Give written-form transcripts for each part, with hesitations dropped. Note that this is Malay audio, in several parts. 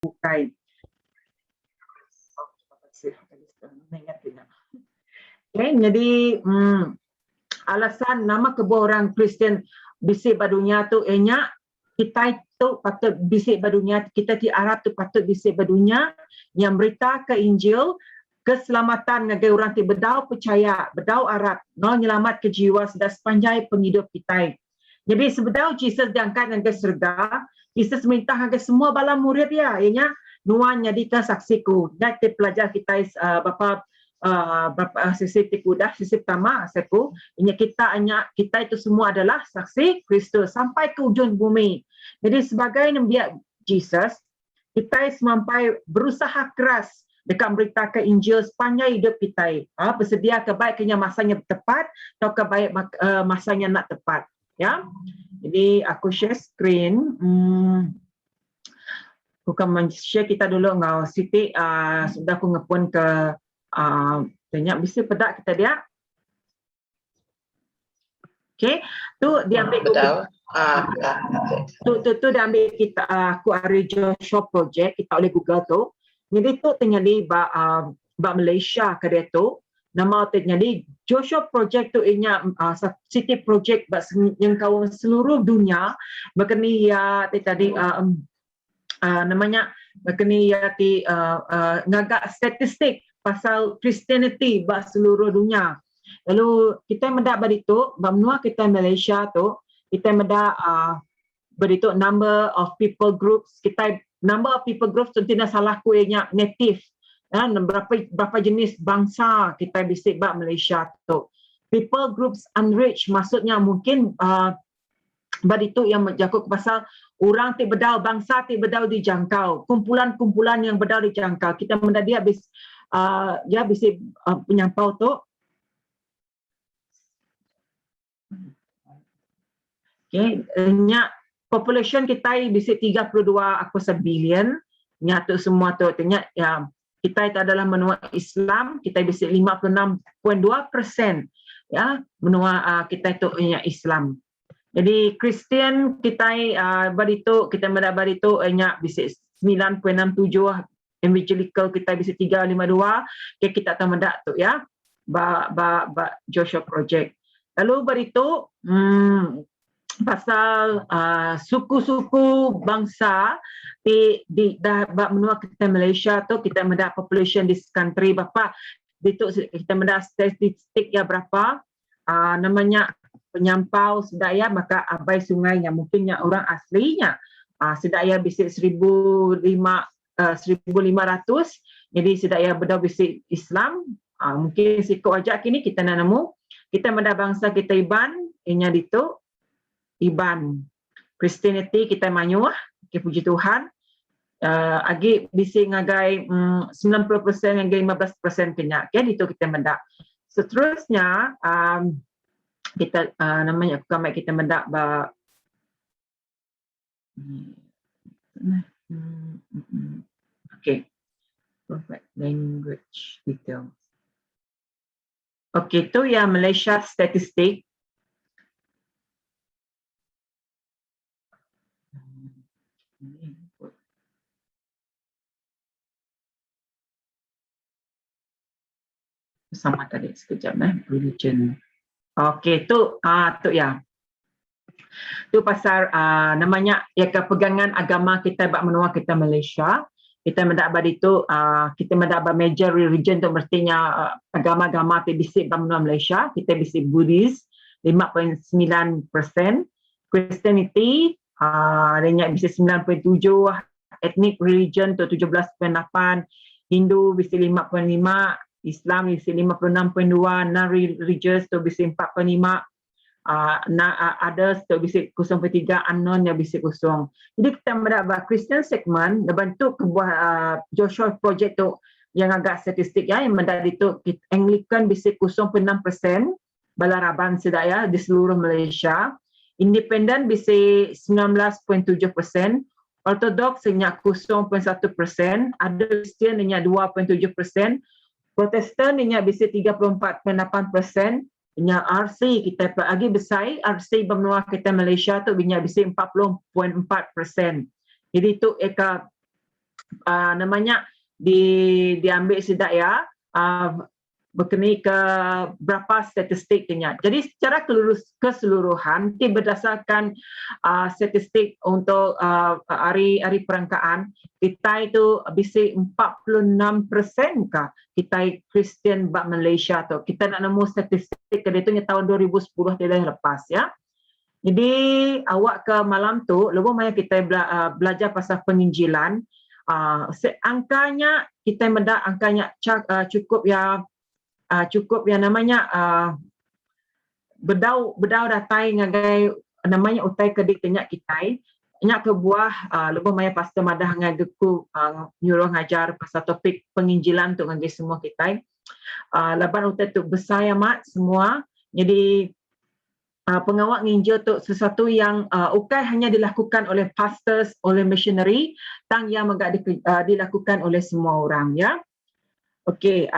bukai. Okay, jadi alasan nama kebuah orang Kristian bisik badunia tu enya kita itu patut bisik badunia, kita di Arab tu patut bisik badunia yang berita ke Injil keselamatan negara orang ti bedau percaya, bedau Arab, no nyelamat ke jiwa sedar sepanjang penghidup kita. Jadi sebedau Jesus diangkat dengan ke surga, Jesus minta ke semua bala murid ya, ianya nuan jadikan saksiku. Dan pelajar kita bapa sisi tikudah, sisi pertama seku, ianya kita itu semua adalah saksi Kristus sampai ke ujung bumi. Jadi sebagai nabi Jesus, kita sampai berusaha keras dekat beritakan Injil sepanjang hidup kita. Bersedia ke baik kena masanya tepat atau ke baik masanya nak tepat. Ya, jadi aku share screen. Aku akan share kita dulu ngau Siti. Sudah aku ngepun ke banyak bisa pedak kita dia. Okay, tu dia ambil tu dia ambil kita aku hari Joshua Project kita oleh Google tu. Jadi tu terjadi ba Malaysia ke dia tu. Nama terjadi Joshua Project tu inya City Project yang kawan seluruh dunia berkini ya tadi namanya berkini ya ti ngagak statistik pasal Christianity ba seluruh dunia. Lalu kita mendak beritu benua kita Malaysia tu kita mendak beritu number of people groups kita number of people groups tu tidak salah kuenya native. Berapa jenis bangsa kita bisik bak Malaysia tu. People groups unreached maksudnya mungkin beritu yang menjakup pasal orang ti bedau bangsa ti bedau dijangkau, kumpulan-kumpulan yang bedau dijangkau. Kita mendak dia habis dia bisik penyampau tu. Okay, population kita bisik 32 billion. Nyatu semua tu tanya ya kita itu adalah menua Islam, kita bisik 56.2% ya menua kita itu Islam. Jadi Kristian kita baritu kita mendapat itu bisik 9.67, evangelical kita bisik 352. Okay, kita akan mendak tu ya ba Joshua Project. Lalu baritu pasal suku-suku bangsa di menua kita Malaysia tu kita mendapat population this country berapa itu kita mendapat statistik ya berapa namanya penyampau sedaya maka abai sungai yang mungkinnya orang aslinya sedaya bisik 1,500 jadi sedaya bedau bisik Islam mungkin sikit wajak kini kita nak nemu kita mendapat bangsa kita Iban inya ditu Iban Christianity kita manyuah okay, puji Tuhan agi bisi ngagai 90% ngagai 15% kena okay, itu kita mendak seterusnya kita namanya kamai kita mendak ba okay perfect language details okay tu ya Malaysia statistik. Sama tadi sekejap religion. Okey tu tu ya. Tu pasal namanya ya kepegangan agama kita bak menua kita Malaysia. Kita mendak badi tu kita mendak major religion tu mestinya agama-agama tu bisik bak menua Malaysia. Kita bisik Buddhist 5.9%, Christianity adanya bisik 9.7, ethnic religion tu 17.8, Hindu bisik 5.5, Islam bisik 56.2, non-religious tu bisik 4.5, others tu bisik 0.3, unknown yang bisik 0. Jadi kita mendapat Christian segment bentuk kebuah Joshua Project tu yang agak statistik ya yang mendapat itu Anglican bisik 0.6%, balaraban sedaya di seluruh Malaysia, Independent bisik 19.7%, Orthodox hanya 0.1%, ada Kristian hanya 2.7%, Protestan hanya bisa 34.8%, hanya RC kita lagi besar, RC benua kita Malaysia tu hanya bisa 40.4%. Jadi itu eka namanya diambil sidak ya, berkenai ke berapa statistiknya. Jadi secara keseluruhan berdasarkan statistik untuk hari perangkaan, kita itu bisa 46% kah kita Kristian bak Malaysia tu. Kita nak nemu statistik ke itu tahun 2010 dia dah lepas ya. Jadi awak ke malam tu lebih banyak kita belajar pasal penginjilan. Angkanya kita mendak angkanya cukup ya namanya bedau datai ngagai namanya utai kedik tenyak kita nyak ke buah lebih banyak pastor madah ngageku nyuruh ngajar pasal topik penginjilan tu ngagai semua kita laban utai tu besar amat semua. Jadi pengawal nginjil tu sesuatu yang ukai hanya dilakukan oleh pastors, oleh missionary, tang yang agak dilakukan oleh semua orang ya. Okey,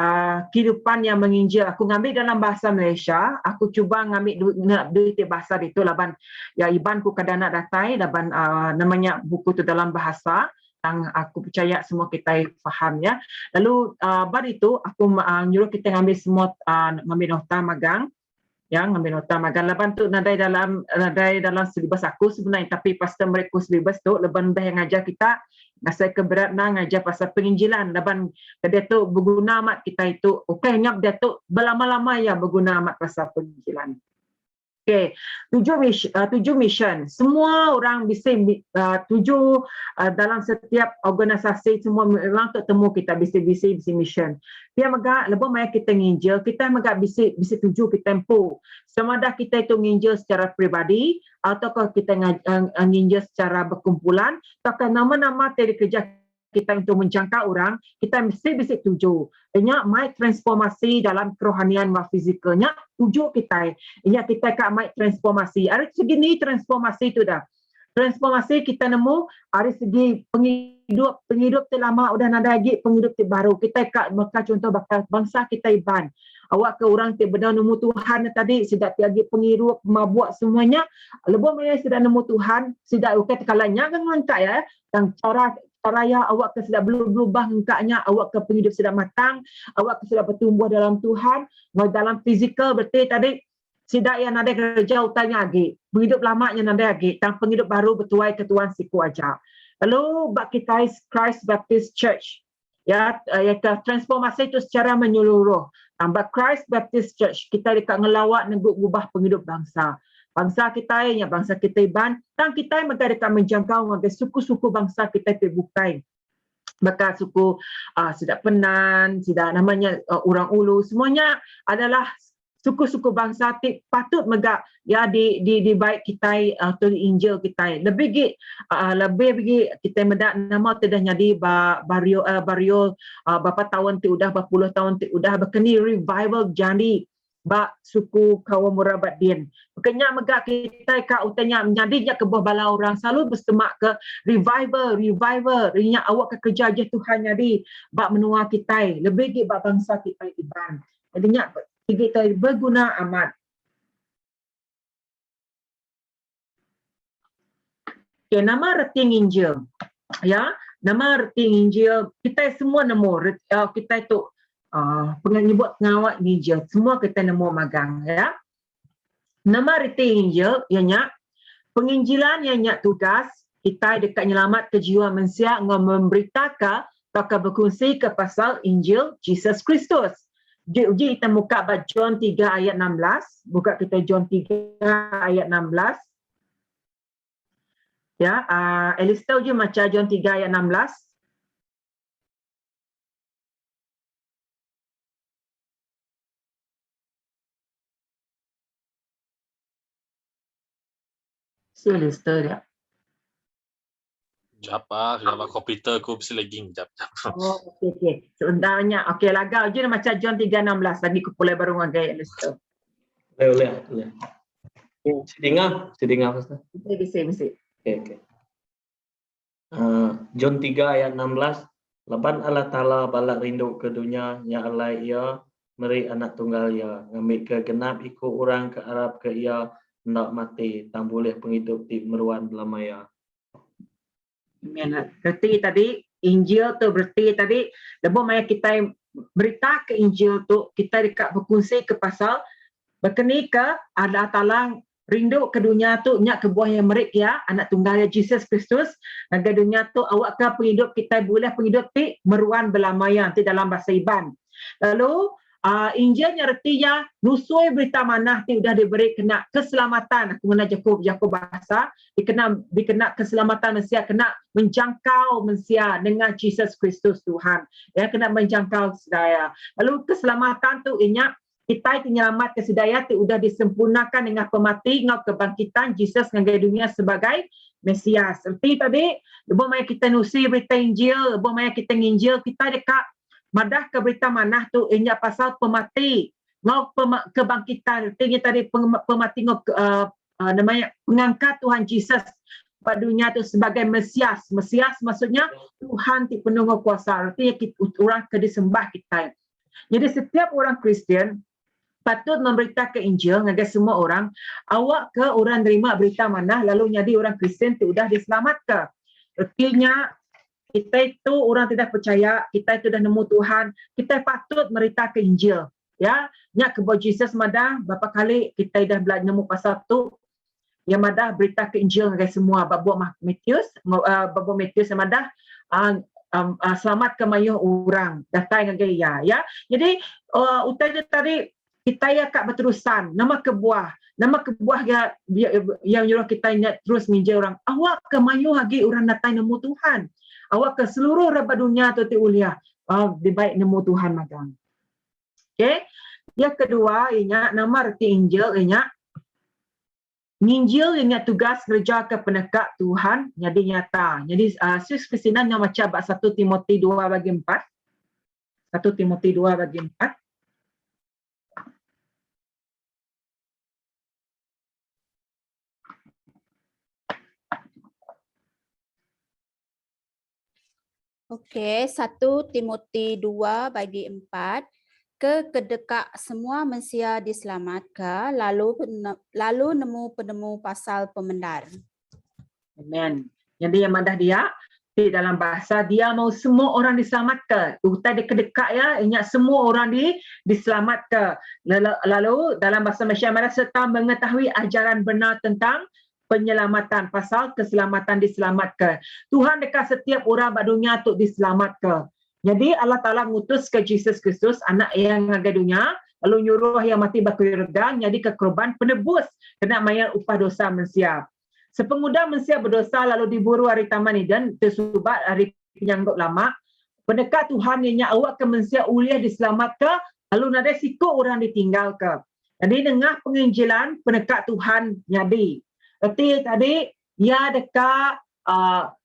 kehidupan yang menginjil aku ngambil dalam bahasa Malaysia, aku cuba ngambil duit bahasa itu laban ya iban ku kadang nak datai laban namanya buku tu dalam bahasa yang aku percaya semua kita faham ya. Lalu bar itu aku nyuruh kita ngambil semua ngambil nota magang. Ya, ngambil nota magang laban tu nadai dalam silibus aku sebenarnya, tapi pastor mereka silibus tu leban dah yang ngajar kita ngasai keberat ngajar pasal penginjilan laban dia tu berguna amat kita itu okey nyap dia tu berlama-lama ya berguna amat pasal penginjilan. Okey, 7 mission. Semua orang bisa 7 dalam setiap organisasi semua memang temu kita bisa mission. Dia megak lebih banyak kita nginjil, kita megak bisa 7 kita tempo. Sama ada kita itu nginjil secara pribadi ataukah kita nginjil secara berkumpulan, ataukah nama-nama dari kerja kita untuk menjangkau orang, kita mesti bisa 7. Nya mai transformasi dalam kerohanian dan fizikalnya 7 kita. Nya kita kat mai transformasi. Ada segini transformasi itu dah. Transformasi kita nemu dari segi penghidup terlama udah nada lagi penghidup terbaru. Kita kat bakal contoh bakal bangsa kita Iban. Awak ke orang benar nemu Tuhan tadi sudah tiagi penghidup mabuk semuanya. Lebih banyak sudah nemu Tuhan, sudah ukat kalanya kan angkat ya. Dan cara awak ke sudah berubah engkaknya, awak ke penghidup sudah matang, awak ke sudah bertumbuh dalam Tuhan, dalam fizikal berarti tadi tidak yang ada kerja utanya lagi, penghidup lamanya nada lagi, dan penghidup baru bertuai ketuan siku aja. Lalu bak kita Christ Baptist Church, ya transformasi itu secara menyeluruh. Tambah Christ Baptist Church, kita dekat ngelawak neguk ubah penghidup bangsa. Bangsa kita yang bangsa kita Iban, dan kita yang dekat menjangkau dengan suku-suku bangsa kita terbukai. Bakal suku Sidak Penan, Sidak namanya orang Ulu, semuanya adalah suku-suku bangsa patut megak ya di baik kita atau di Injil kita lebih kita medak nama tedah jadi bario berapa tahun ti udah berpuluh tahun ti udah berkeni revival jadi bak suku kaum Murabadin. Makanya megak kita ka utanya menjadinya ke bawah bala orang selalu bersemak ke revival nya awak ke kerja je Tuhan jadi bak menua kita lebih bak bangsa kita Iban. Jadinya kita berguna amat. Okay, nama reti Injil. Ya, nama reti Injil kita semua nemu kita itu penyebut pengawal Injil semua kita nemu magang ya. Nama reti Injil ianya penginjilan ianya tugas kita dekat nyelamat ke jiwa manusia memberitakan atau berkongsi ke pasal Injil Jesus Kristus. Uji kita buka John 3 ayat 16. Buka kita John 3 ayat 16. Ya, Elista uji macam John 3 ayat 16. Si Elista dia. Sekejap komputer aku mesti lagging. Sekejap. Oh, okey. Sebenarnya, okey, laga uji macam John 3:16. Lagi aku boleh baru ngagai Elista. Boleh. Saya dengar Pastor. Bisa. Okey. John 3 ayat 16. Laban Allah Ta'ala balak rindu ke dunia, ya Allah ia meri anak tunggal ia. Ngambil ke genap ikut orang ke Arab ke ia, hendak mati, tak boleh penghidup di meruan belamaya. Berarti tadi Injil tu berarti tadi lebo maya kita berita ke Injil tu kita dekat berkongsi ke pasal berkeni ke Allah Taala rindu ke dunia tu nyak ke buah yang merik ya anak tunggal ya Jesus Kristus naga dunia tu awak ke penghidup kita boleh penghidup ti meruan belamayan ti dalam bahasa Iban. Lalu Injilnya artinya nusui berita manah ti udah diberi kena keselamatan aku guna Jakub bahasa dikena keselamatan manusia kena menjangkau manusia dengan Jesus Kristus Tuhan ya kena menjangkau sedaya. Lalu keselamatan tu inya kita penyelamat kesedaya tu udah disempurnakan dengan pemati ngau kebangkitan Jesus dengan dunia sebagai Mesias. Seperti tadi, lebo maya kita nusi berita Injil, lebo maya kita nginjil, kita dekat madah ke berita manah tu inya pasal pemati ngau kebangkitan. Artinya tadi pemati ngau namanya mengangkat Tuhan Jesus pada dunia tu sebagai Mesias. Mesias maksudnya Tuhan ti penuh kuasa. Artinya kita, orang ke disembah kita. Jadi setiap orang Kristian patut memberitakan Injil ngagai semua orang. Awak ke orang terima berita mana lalu jadi orang Kristian tu dah diselamatkan. Artinya kita itu orang tidak percaya, kita itu dah nemu Tuhan, kita patut memberitakan Injil. Ya, nyak ke Jesus madah berapa kali kita dah belajar nemu pasal tu yang madah berita ke Injil ngagai semua babu Matius yang madah selamat ke mayuh orang datang ngagai ya. Jadi utai tadi kita ya kak berterusan nama kebuah yang nyuruh kita terus minjau orang awak ke mayu lagi orang datang nemu Tuhan awak ke seluruh raba dunia tu ti uliah dibaik nemu Tuhan magang. Okey, yang kedua inya nama arti Injil inya nginjil inya tugas kerja ke penegak Tuhan jadi nyata. Jadi sus kesinan yang macam 1 Timotius 2:4 1 Timotius 2:4 Okey, 1 Timotius 2:4 kedekak semua manusia diselamatkan lalu nemu penemu pasal pemendar. Amen. Jadi yang madah dia di dalam bahasa dia mau semua orang diselamatkan. Utai dia kedekak ya, ingat semua orang diselamatkan. Lalu dalam bahasa Malaysia madah serta mengetahui ajaran benar tentang penyelamatan pasal keselamatan diselamatkan. Tuhan dekat setiap orang pada dunia untuk diselamatkan. Jadi Allah Ta'ala mengutus ke Jesus Kristus anak yang ngagai dunia lalu nyuruh yang mati bakul regang jadi ke korban penebus kena mayar upah dosa manusia. Sepengudah manusia berdosa lalu diburu hari taman Eden tersubat hari penyanggup lama pendekat Tuhan yang awak ke manusia uliah diselamatkan lalu nada sikut orang ditinggalkan. Jadi dengan penginjilan pendekat Tuhan nyadi. Berarti tadi ya dekat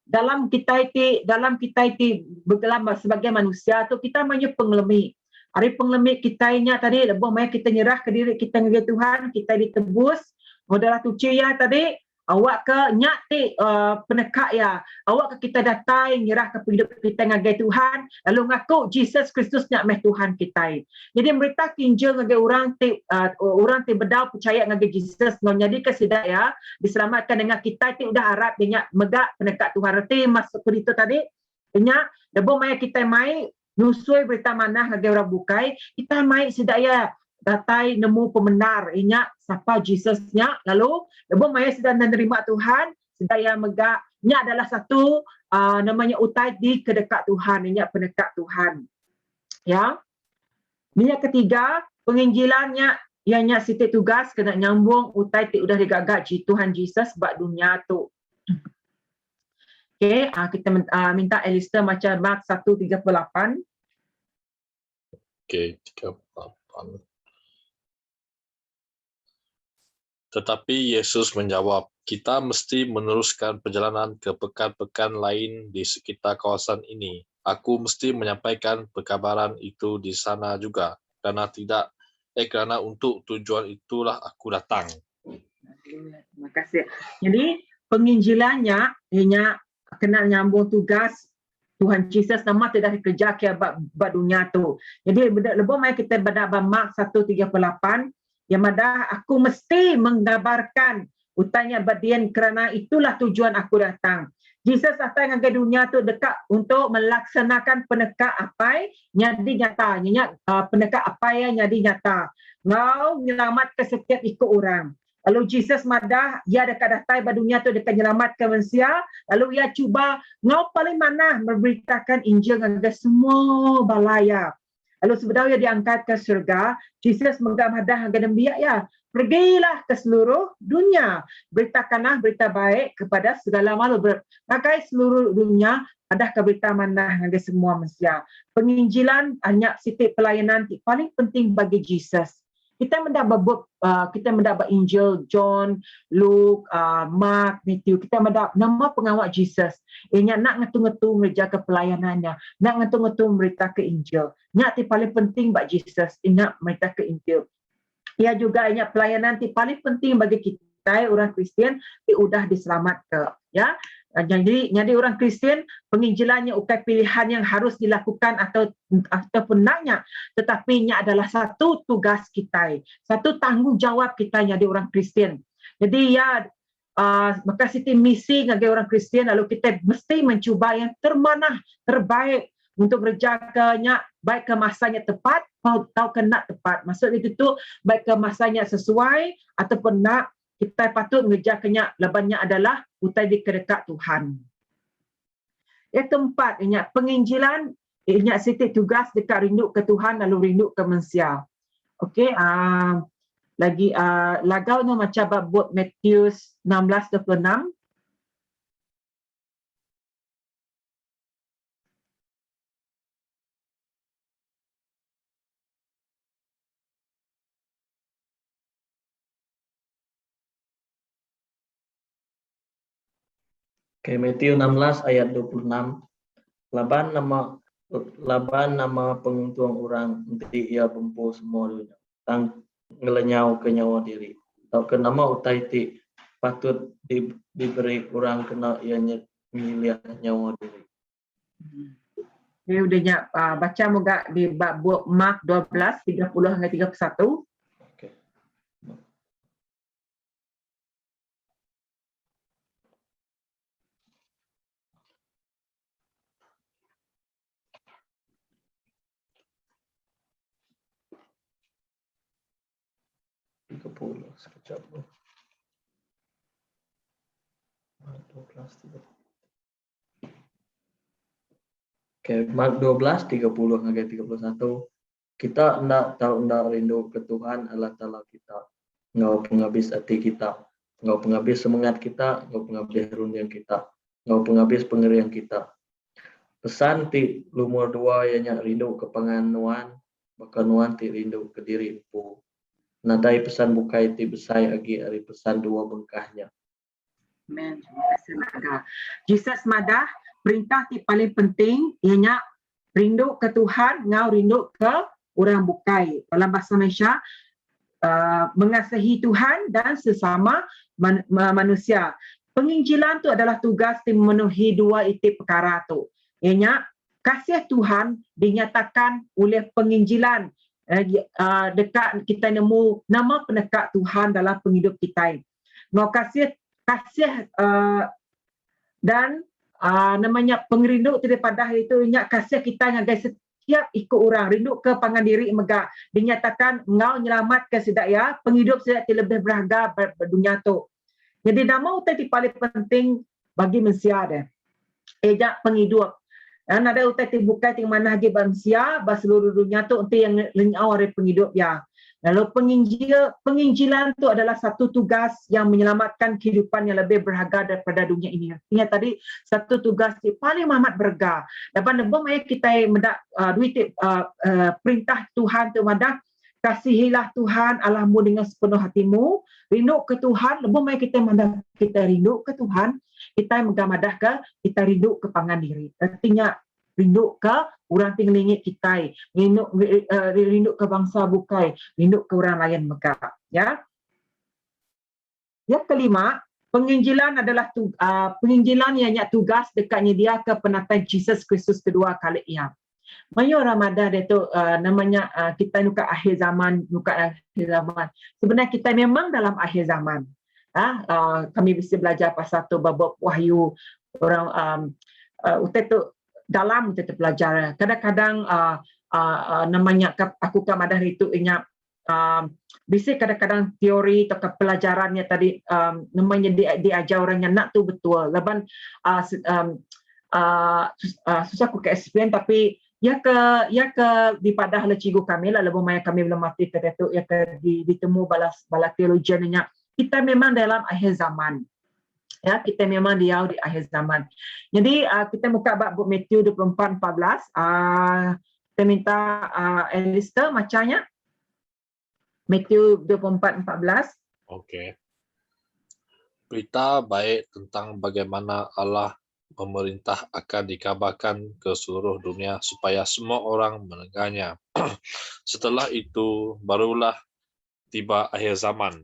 dalam kita itu bergelam sebagai manusia tu kita banyak pengelemi. Hari pengelemi kita nya tadi lebih banyak kita nyerah ke diri kita dengan Tuhan, kita ditebus. Modalah tuci ya tadi awak ke nyak ti penekak ya. Awak ke kita datang nyerah ke hidup kita dengan Tuhan, lalu ngaku Jesus Kristus nyak meh Tuhan kita. Jadi berita Injil dengan orang ti bedau percaya dengan Jesus ngau jadi kesedak ya diselamatkan dengan kita ti udah harap dia megak penekak Tuhan. Arti masuk ke itu tadi nya debo mai kita mai nusui berita manah dengan orang bukai, kita mai sedaya datai nemu pembenar inya siapa Jesusnya lalu lebo maya sedang menerima Tuhan sedaya megak nya adalah satu namanya utai di kedekat Tuhan inya pendekat Tuhan ya. Ini yang ketiga penginjilannya ianya siti tugas kena nyambung utai ti udah digagak Tuhan Jesus bak dunia tu. Okey, kita minta Alistair macam Mark 1:38. Okey, 38. Tetapi Yesus menjawab, kita mesti meneruskan perjalanan ke pekan-pekan lain di sekitar kawasan ini. Aku mesti menyampaikan perkabaran itu di sana juga. Kerana untuk tujuan itulah aku datang. Terima kasih. Jadi penginjilannya ianya kena nyambung tugas Tuhan Yesus nama tidak dikerja ke dunia tu. Jadi lebih mai kita pada Mark 1:38 yang madah aku mesti menggambarkan utanya badian kerana itulah tujuan aku datang. Jesus datang ke dunia tu dekat untuk melaksanakan peneka apa jadi nyata, peneka apa yang jadi nyata. Ngau nyelamat ke setiap ikut orang. Lalu Jesus madah, ia dekat datang ke dunia tu dekat nyelamat ke manusia. Lalu ia cuba ngau paling mana memberitakan Injil ke semua balaya. Lalu sebenarnya diangkat ke surga, Jesus mengamadah ke demiak ya. Pergilah ke seluruh dunia, beritakanlah berita baik kepada segala makhluk. Pakai seluruh dunia ada berita mana dengan semua manusia. Penginjilan hanya setiap pelayanan paling penting bagi Jesus. Kita mendapat Injil John, Luke, Mark, Matthew. Kita mendapat nama pengawal Jesus. Ianya nak ngetu-ngetu menjaga pelayanannya, nak ngetu-ngetu berita ke Injil. Yang paling penting bagi Jesus, ingat berita ke Injil. Ia juga ingat pelayanan yang paling penting bagi kita orang Kristian sudah diselamatkan, ya. Jadi orang Kristian penginjilannya bukan pilihan yang harus dilakukan ataupun naknya, tetapi ini adalah satu tugas kita, satu tanggungjawab kita jadi orang Kristian. Jadi ya maka siti misi bagi orang Kristian, lalu kita mesti mencuba yang terbaik untuk berjaganya baik ke masanya tepat atau kena tepat. Maksud itu baik ke masanya sesuai ataupun nak kita patut mengejarkannya lebannya adalah utai di kedekat Tuhan. Yang keempat, ingat penginjilan, ingat siti tugas dekat rindu ke Tuhan lalu rindu ke manusia. Okey, lagi lagau ni macam buat Matius 16:26. Okay, Matius 16 ayat 26. Laban nama penguntung orang nanti ia bempu semua dunia. Tang ngelenyau ke nyawa diri. Atau ke nama utai ti patut diberi orang kena ia milih nyawa diri. Ini udahnya baca moga di bab Mark 12 30 hingga 31. Okay. Sekejap. Mark 12, 30 hingga 31. Kita hendak rindu ke Tuhan Allah Ta'ala kita. Engkau penghabis hati kita. Engkau penghabis semangat kita. Engkau penghabis rundian kita. Engkau penghabis pengerian kita. Pesan ti lumur dua yang rindu ke panganuan. Maka nuan ti rindu ke diri empu. Nadai pesan bukai ti besai agi hari pesan dua bengkahnya. Amen. Terima kasih Naga. Jesus madah perintah ti paling penting ianya rindu ke Tuhan, ngau rindu ke orang bukai. Dalam bahasa Malaysia mengasihi Tuhan dan sesama manusia. Penginjilan tu adalah tugas ti memenuhi dua itu perkara tu. Ianya kasih Tuhan dinyatakan oleh penginjilan. Dekat kita nemu nama penekat Tuhan dalam penghidup kita. Mau kasih dan namanya pengerindu daripada itu ingat kasih kita yang guys setiap ikut orang rindu ke pangan diri megah dinyatakan engkau nyelamat ke sedaya penghidup sedaya lebih berharga berdunia tu. Jadi nama utai paling penting bagi manusia dia. Ejak penghidup. Dan ada utai bukai ting mana lagi manusia bas seluruh dunia tu untuk yang lenyau dari penghidup ya. Lalu penginjilan tu adalah satu tugas yang menyelamatkan kehidupan yang lebih berharga daripada dunia ini. Ingat tadi satu tugas yang paling amat berharga. Dapat nebom kita mendak perintah Tuhan tu madah kasihilah Tuhan Allahmu dengan sepenuh hatimu, rindu ke Tuhan, lebih baik kita rindu ke Tuhan, kita mengamadah ke, kita rindu ke pangan diri. Artinya rindu ke orang tinglingit kita, rindu ke bangsa bukai, rindu ke orang lain megah. Ya. Yang kelima, penginjilan adalah penginjilan yang tugas dekatnya dia ke penatan Yesus Kristus kedua kali ia. Mayo Ramadan itu namanya kita nuka akhir zaman. Sebenarnya kita memang dalam akhir zaman. Kami bisa belajar pasal tu bab Wahyu orang utai tu dalam utai tu pelajar. Kadang-kadang namanya aku ke madah itu ingat bisa kadang-kadang teori atau pelajarannya tadi namanya diajar orangnya nak tu betul. Leban susah aku ke explain tapi ya ke di padah le cikgu kami lah lebih maya kami belum mati ke tu ya ke ditemu balas teologiannya. Kita memang dalam akhir zaman. Ya, kita memang di akhir zaman. Jadi kita buka bab Matthew 24:14. Kita minta Alistair macamnya. Matthew 24:14. Okey. Berita baik tentang bagaimana Allah memerintah akan dikabarkan ke seluruh dunia supaya semua orang mendengarnya. Setelah itu barulah tiba akhir zaman.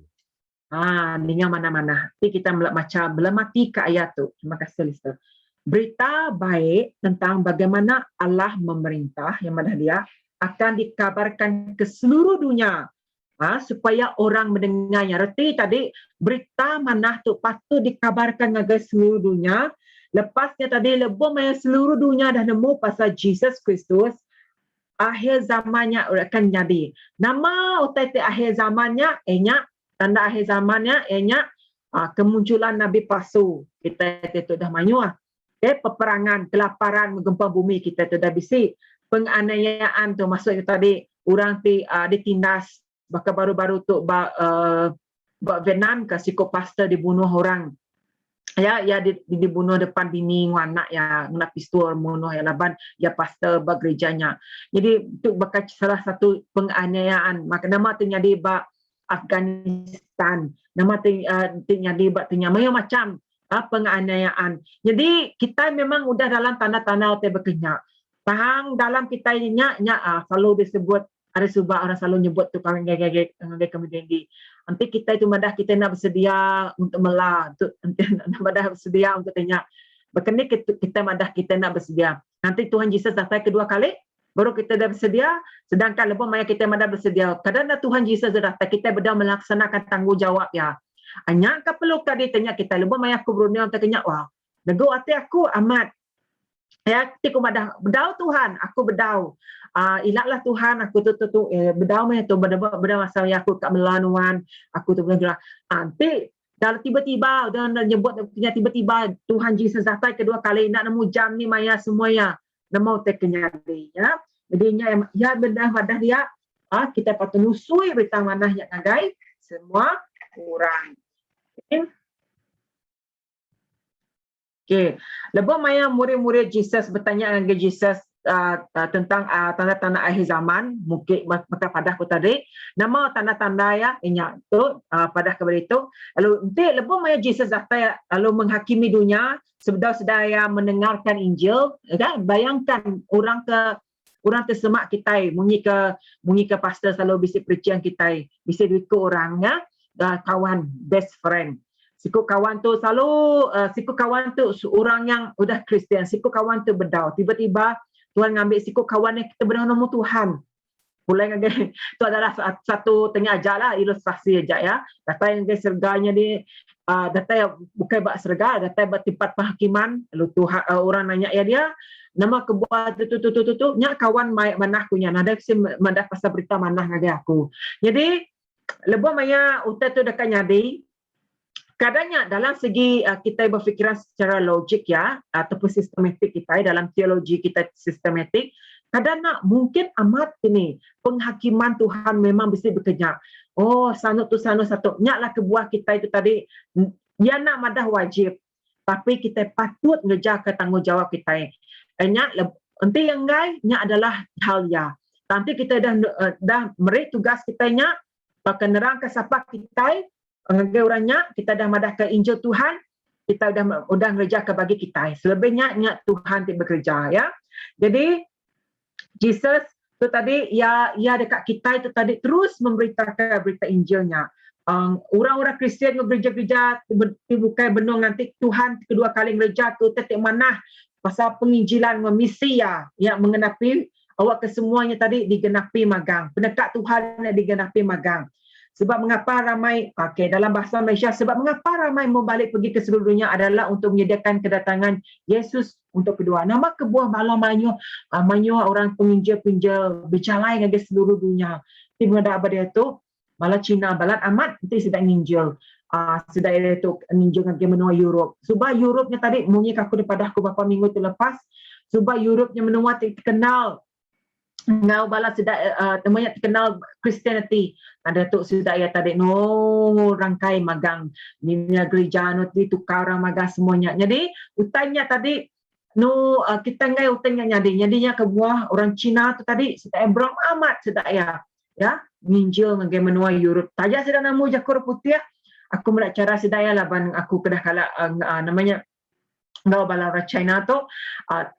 Dengan mana-mana. Tapi kita macam belum mati ke ayat tu. Terima kasih, Lister. Berita baik tentang bagaimana Allah memerintah, yang mana dia akan dikabarkan ke seluruh dunia supaya orang mendengarnya. Reti tadi berita mana tu patut dikabarkan ke seluruh dunia. Lepasnya tadi lebih banyak seluruh dunia dah nemu pasal Jesus Kristus. Akhir zamannya akan jadi. Nama utai akhir zamannya tanda akhir zamannya kemunculan Nabi palsu. Kita itu dah manyuah. Peperangan, kelaparan, gempa bumi kita itu dah bisi. Penganiayaan tu masuk itu tadi orang ditindas. Bahkan baru-baru tu Vietnam ke psikopaster dibunuh orang. Ya dibunuh depan bini anak ya guna pistol bunuh ya laban ya pastor bergerejanya. Jadi itu bakal salah satu penganiayaan. Maka nama terjadi Afghanistan, nama terjadi macam penganiayaan. Jadi kita memang udah dalam tanda-tanda berkenyak. Tahang dalam kita ini selalu disebut ada sebab orang selalu nyebut tu kami kemudian nanti kita itu madah kita nak bersedia untuk melah untuk madah bersedia untuk tanya berkenaan kita madah kita nak bersedia nanti Tuhan Yesus datang kedua kali baru kita dah bersedia sedangkan lebih banyak kita madah bersedia kadang Tuhan Yesus datang kita berdua melaksanakan tanggungjawab ya hanya ke perlu kali tanya kita lebih banyak aku berdunia untuk tanya wah nego hati aku amat ya aku madah berdau Tuhan aku berdau ilaklah Tuhan aku tu berdau mah tu berdau masa aku kat melanuan aku tu bilang nanti dalam tiba-tiba dan nyebut tiba-tiba Tuhan Yesus datang kedua kali nak nemu jam ni maya semuanya nemu teknya ya jadinya ya benar wadah dia kita patut nusui berita mana yang ngagai semua orang. Okay. Lebih maya murid-murid Jesus bertanya dengan Jesus tentang tanda-tanda akhir zaman mungkin maka pada aku tadi nama tanda-tanda ya ingat tu pada kepada itu lalu nanti lebih maya Jesus datang lalu menghakimi dunia sedaya mendengarkan Injil kan bayangkan orang tersemak kita munyi ke pastor selalu bisi preaching kita bisi duit ke orang ya kawan best friend siku kawan tu selalu siku kawan tu orang yang udah Kristian siku kawan tu berdau tiba-tiba Tuhan ngambil siku kawan yang kita benar nama Tuhan. Mulai ngagai itu adalah satu tengah aja lah ilustrasi aja ya. Data yang serganya ni data yang bukan bak serga, data yang tempat penghakiman. Lalu Tuhan orang nanya ya dia nama kebuat tu nya kawan manah kunya. Nada si mandah pasal berita manah ngagai aku. Jadi lebih maya utai tu dekat nyadi. Kadangnya dalam segi kita berfikiran secara logik ya ataupun sistematik kita dalam teologi kita sistematik kadang-kadang mungkin amat ini penghakiman Tuhan memang bisa bekerja. Satu nyaklah kebuah kita itu tadi dia nak madah wajib tapi kita patut ngejar ke tanggungjawab kita. Nanti yang lainnya adalah hal ya. Nanti kita dah meri tugas kita nya akan nerang ke siapa kita orangnya kita dah madah ke Injil Tuhan kita udah ngerja ke bagi kita selebihnya Tuhan tidak bekerja ya. Jadi Jesus tu tadi ya dekat kita itu tadi terus memberitakan berita Injilnya. Orang-orang Kristian gereja-gereja bukan benar nanti Tuhan kedua kali gereja tu tetek manah pasal penginjilan misi ya mengenapi awak kesemuanya tadi digenapi magang. Pendekat Tuhan digenapi magang. Sebab mengapa ramai, dalam bahasa Malaysia, sebab mengapa ramai membalik pergi ke seluruh dunia adalah untuk menyediakan kedatangan Yesus untuk kedua. Nama kebuah malam manyo orang penginjil-penginjil berjalan ke seluruh dunia. Di mana abad itu, malah Cina balat amat nanti sedang nginjil. Sedang itu nginjil ke menua Europe. Sebab Europe-nya tadi, mungkin aku daripada aku beberapa minggu terlepas, sebab Europe-nya menua terkenal ngau bala sudah namanya terkenal Christianity. Ada tu sudah ya tadi rangkai magang ni gereja no tukar magang semuanya. Jadi utanya tadi kita ngai utanya nyadinya ke buah orang Cina tu tadi sudah beram amat sudah ya nginjil ngai menua Europe. Taja sudah namu jakur putih. Aku mula cara sudah ya laban aku kedah kala namanya ngau bala orang China tu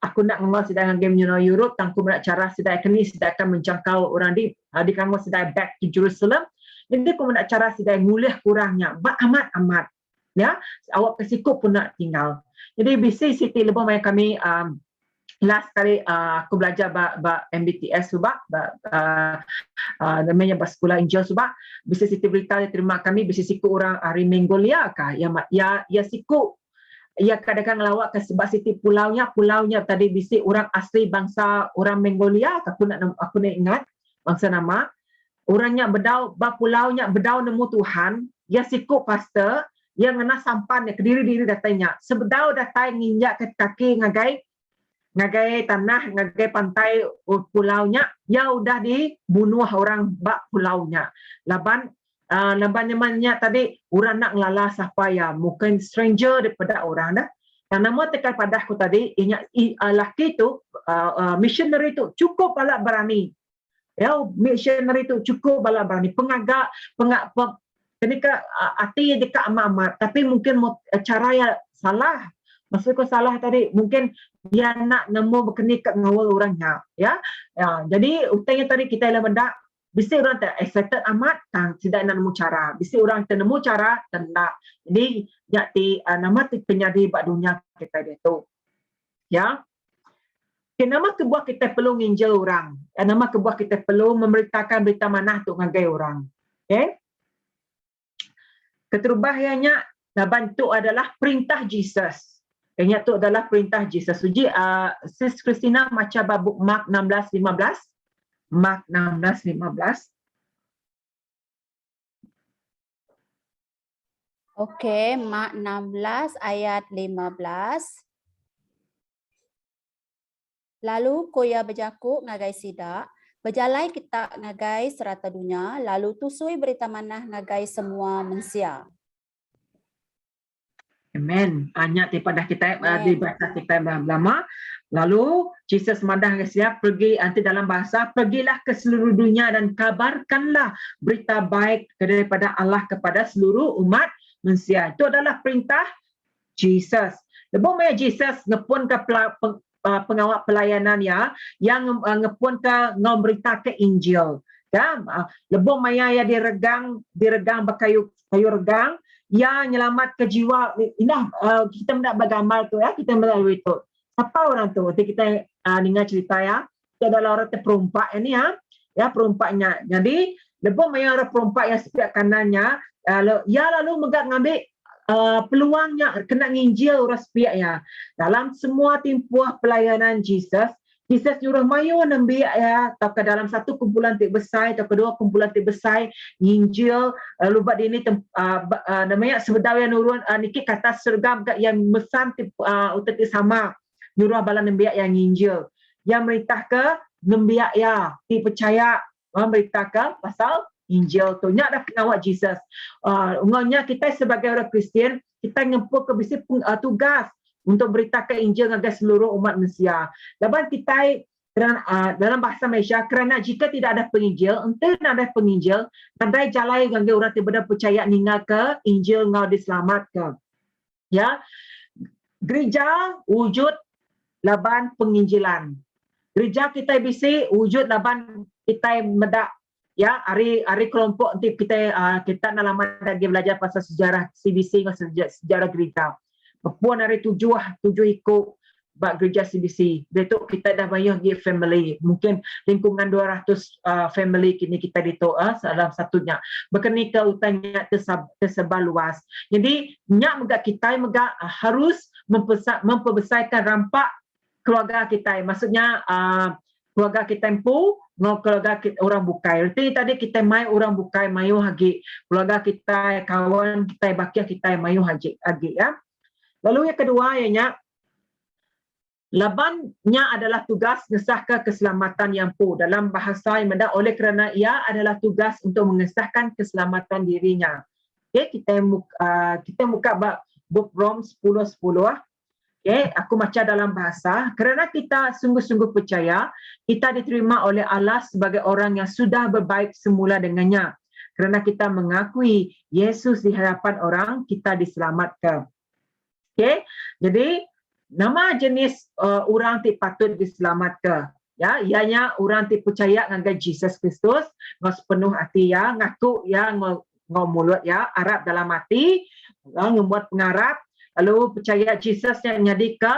aku nak ngau sedang game Europe tangku nak cara sedang kini sedang akan menjangkau orang di kanggo sedang back to Jerusalem. Jadi aku nak cara sedang ngulih kurangnya amat ya awak kesikut pun nak tinggal. Jadi BC City lebih banyak kami last kali aku belajar MBTS subak namanya sekolah Injil subak BC City berita terima kami BC siku orang dari Mongolia kah ya siku. Ia kadang-kadang lawak ke sebuah siti pulaunya tadi bisi orang asli bangsa orang Mongolia aku nak ingat bangsa nama orangnya bedau pulaunya bedau nemu Tuhan ia siku pastor yang ngena sampan ke diri datanya sebedau datai nginjak ke kaki ngagai tanah ngagai pantai pulaunya ya udah dibunuh orang pulaunya laban-labannya tadi orang nak ngelala siapa ya mungkin stranger daripada orang dah. Yang nama tekan pada aku tadi laki tu missionary tu cukup balak berani. Ya missionary tu cukup balak berani. Pengagak kenika hati dekat amat tapi mungkin cara yang salah. Maksudku salah tadi mungkin dia nak nemu berkenik kat ngawal orangnya ya. Jadi utangnya tadi kita lemendak bisi orang tak excited amat kan tidak nak nemu cara. Bisi orang nemu cara tak. Jadi nama penyadi bak dunia kita itu. Ya. Nama kebuah kita perlu nginjil orang. Nama kebuah kita perlu memberitakan berita manah tu ngagai orang. Okey. Keterubahnya bantu adalah perintah Jesus. Yang tu adalah perintah Jesus. Suji Sis Christina macam bab Mark 16:15. Mark 16:15. Okey, Mark 16 ayat 15. Lalu koya berjakuk ngagai sidak, berjalai kita ngagai serata dunia, lalu tusui berita manah ngagai semua manusia. Amen. Hanya daripada kita dibaca kita lama. Lalu Jesus mandang ke siap pergi nanti dalam bahasa pergilah ke seluruh dunia dan kabarkanlah berita baik daripada Allah kepada seluruh umat manusia. Itu adalah perintah Jesus. Lebih banyak Jesus ngepun ke pengawal pelayanan yang ngepun ke ngomberita ke Injil. Ya, lebih banyak ya diregang berkayu regang. Ya nyelamat ke jiwa kita hendak bergambar tu ya kita melalui itu siapa orang tu nanti kita dengar cerita ya itu adalah orang terperompak ini ya perompaknya jadi lebih banyak orang perompak yang sebelah kanannya lalu megak ngambil peluangnya kena nginjil orang sepiaknya dalam semua tempoh pelayanan Jesus nyuruh mayu nambi ya atau ke dalam satu kumpulan tik besar atau kedua kumpulan tik besar nginjil lalu bab ini namanya sebedau yang nurun niki kata sergam yang mesan utak sama nyuruh bala nambi yang nginjil yang meritah ke nambi ya dipercaya meritah ke pasal Injil tu nya dah pengawal Jesus nganya kita sebagai orang Kristian kita ngempu ke bisi tugas untuk beritakan Injil kepada seluruh umat manusia. Dalam kita dalam bahasa Malaysia kerana jika tidak ada penginjil, entah ada penginjil, tandai jalai ganggu orang tidak percaya ninga ke Injil ngau diselamatkan. Ya. Gereja wujud laban penginjilan. Gereja kita bisi wujud laban kita medak ya hari kelompok nanti kita nak lama lagi belajar pasal sejarah CBC dengan sejarah gereja. Puan hari tujuh ikut bak gereja CBC. Betul kita dah bayar di family. Mungkin lingkungan 200 family kini kita ditok dalam satunya. Berkeni ke utanya tersebar luas. Jadi nyak megak kita megak harus memperbesarkan rampak keluarga kita. Maksudnya keluarga kita empu, keluarga kita, orang bukai. Arti tadi kita mai orang bukai mayu hagi. Keluarga kita, kawan kita, bakia kita mayu hagi ya. Lalu yang kedua ianya labannya adalah tugas mengesahkan keselamatan yang pu dalam bahasa yang mendak oleh kerana ia adalah tugas untuk mengesahkan keselamatan dirinya. Okay, kita muka book Rom 10:10. Okay, aku baca dalam bahasa kerana kita sungguh-sungguh percaya kita diterima oleh Allah sebagai orang yang sudah berbaik semula dengannya. Kerana kita mengakui Yesus di hadapan orang, kita diselamatkan. Okay, jadi nama jenis orang ti patut diselamatkan. Ya, ianya orang ti percaya dengan Jesus Kristus, ngau sepenuh hati ya, ngaku ya, ngau mulut ya, Arab dalam hati, ngebuat pengarap, lalu percaya Jesus yang jadi ke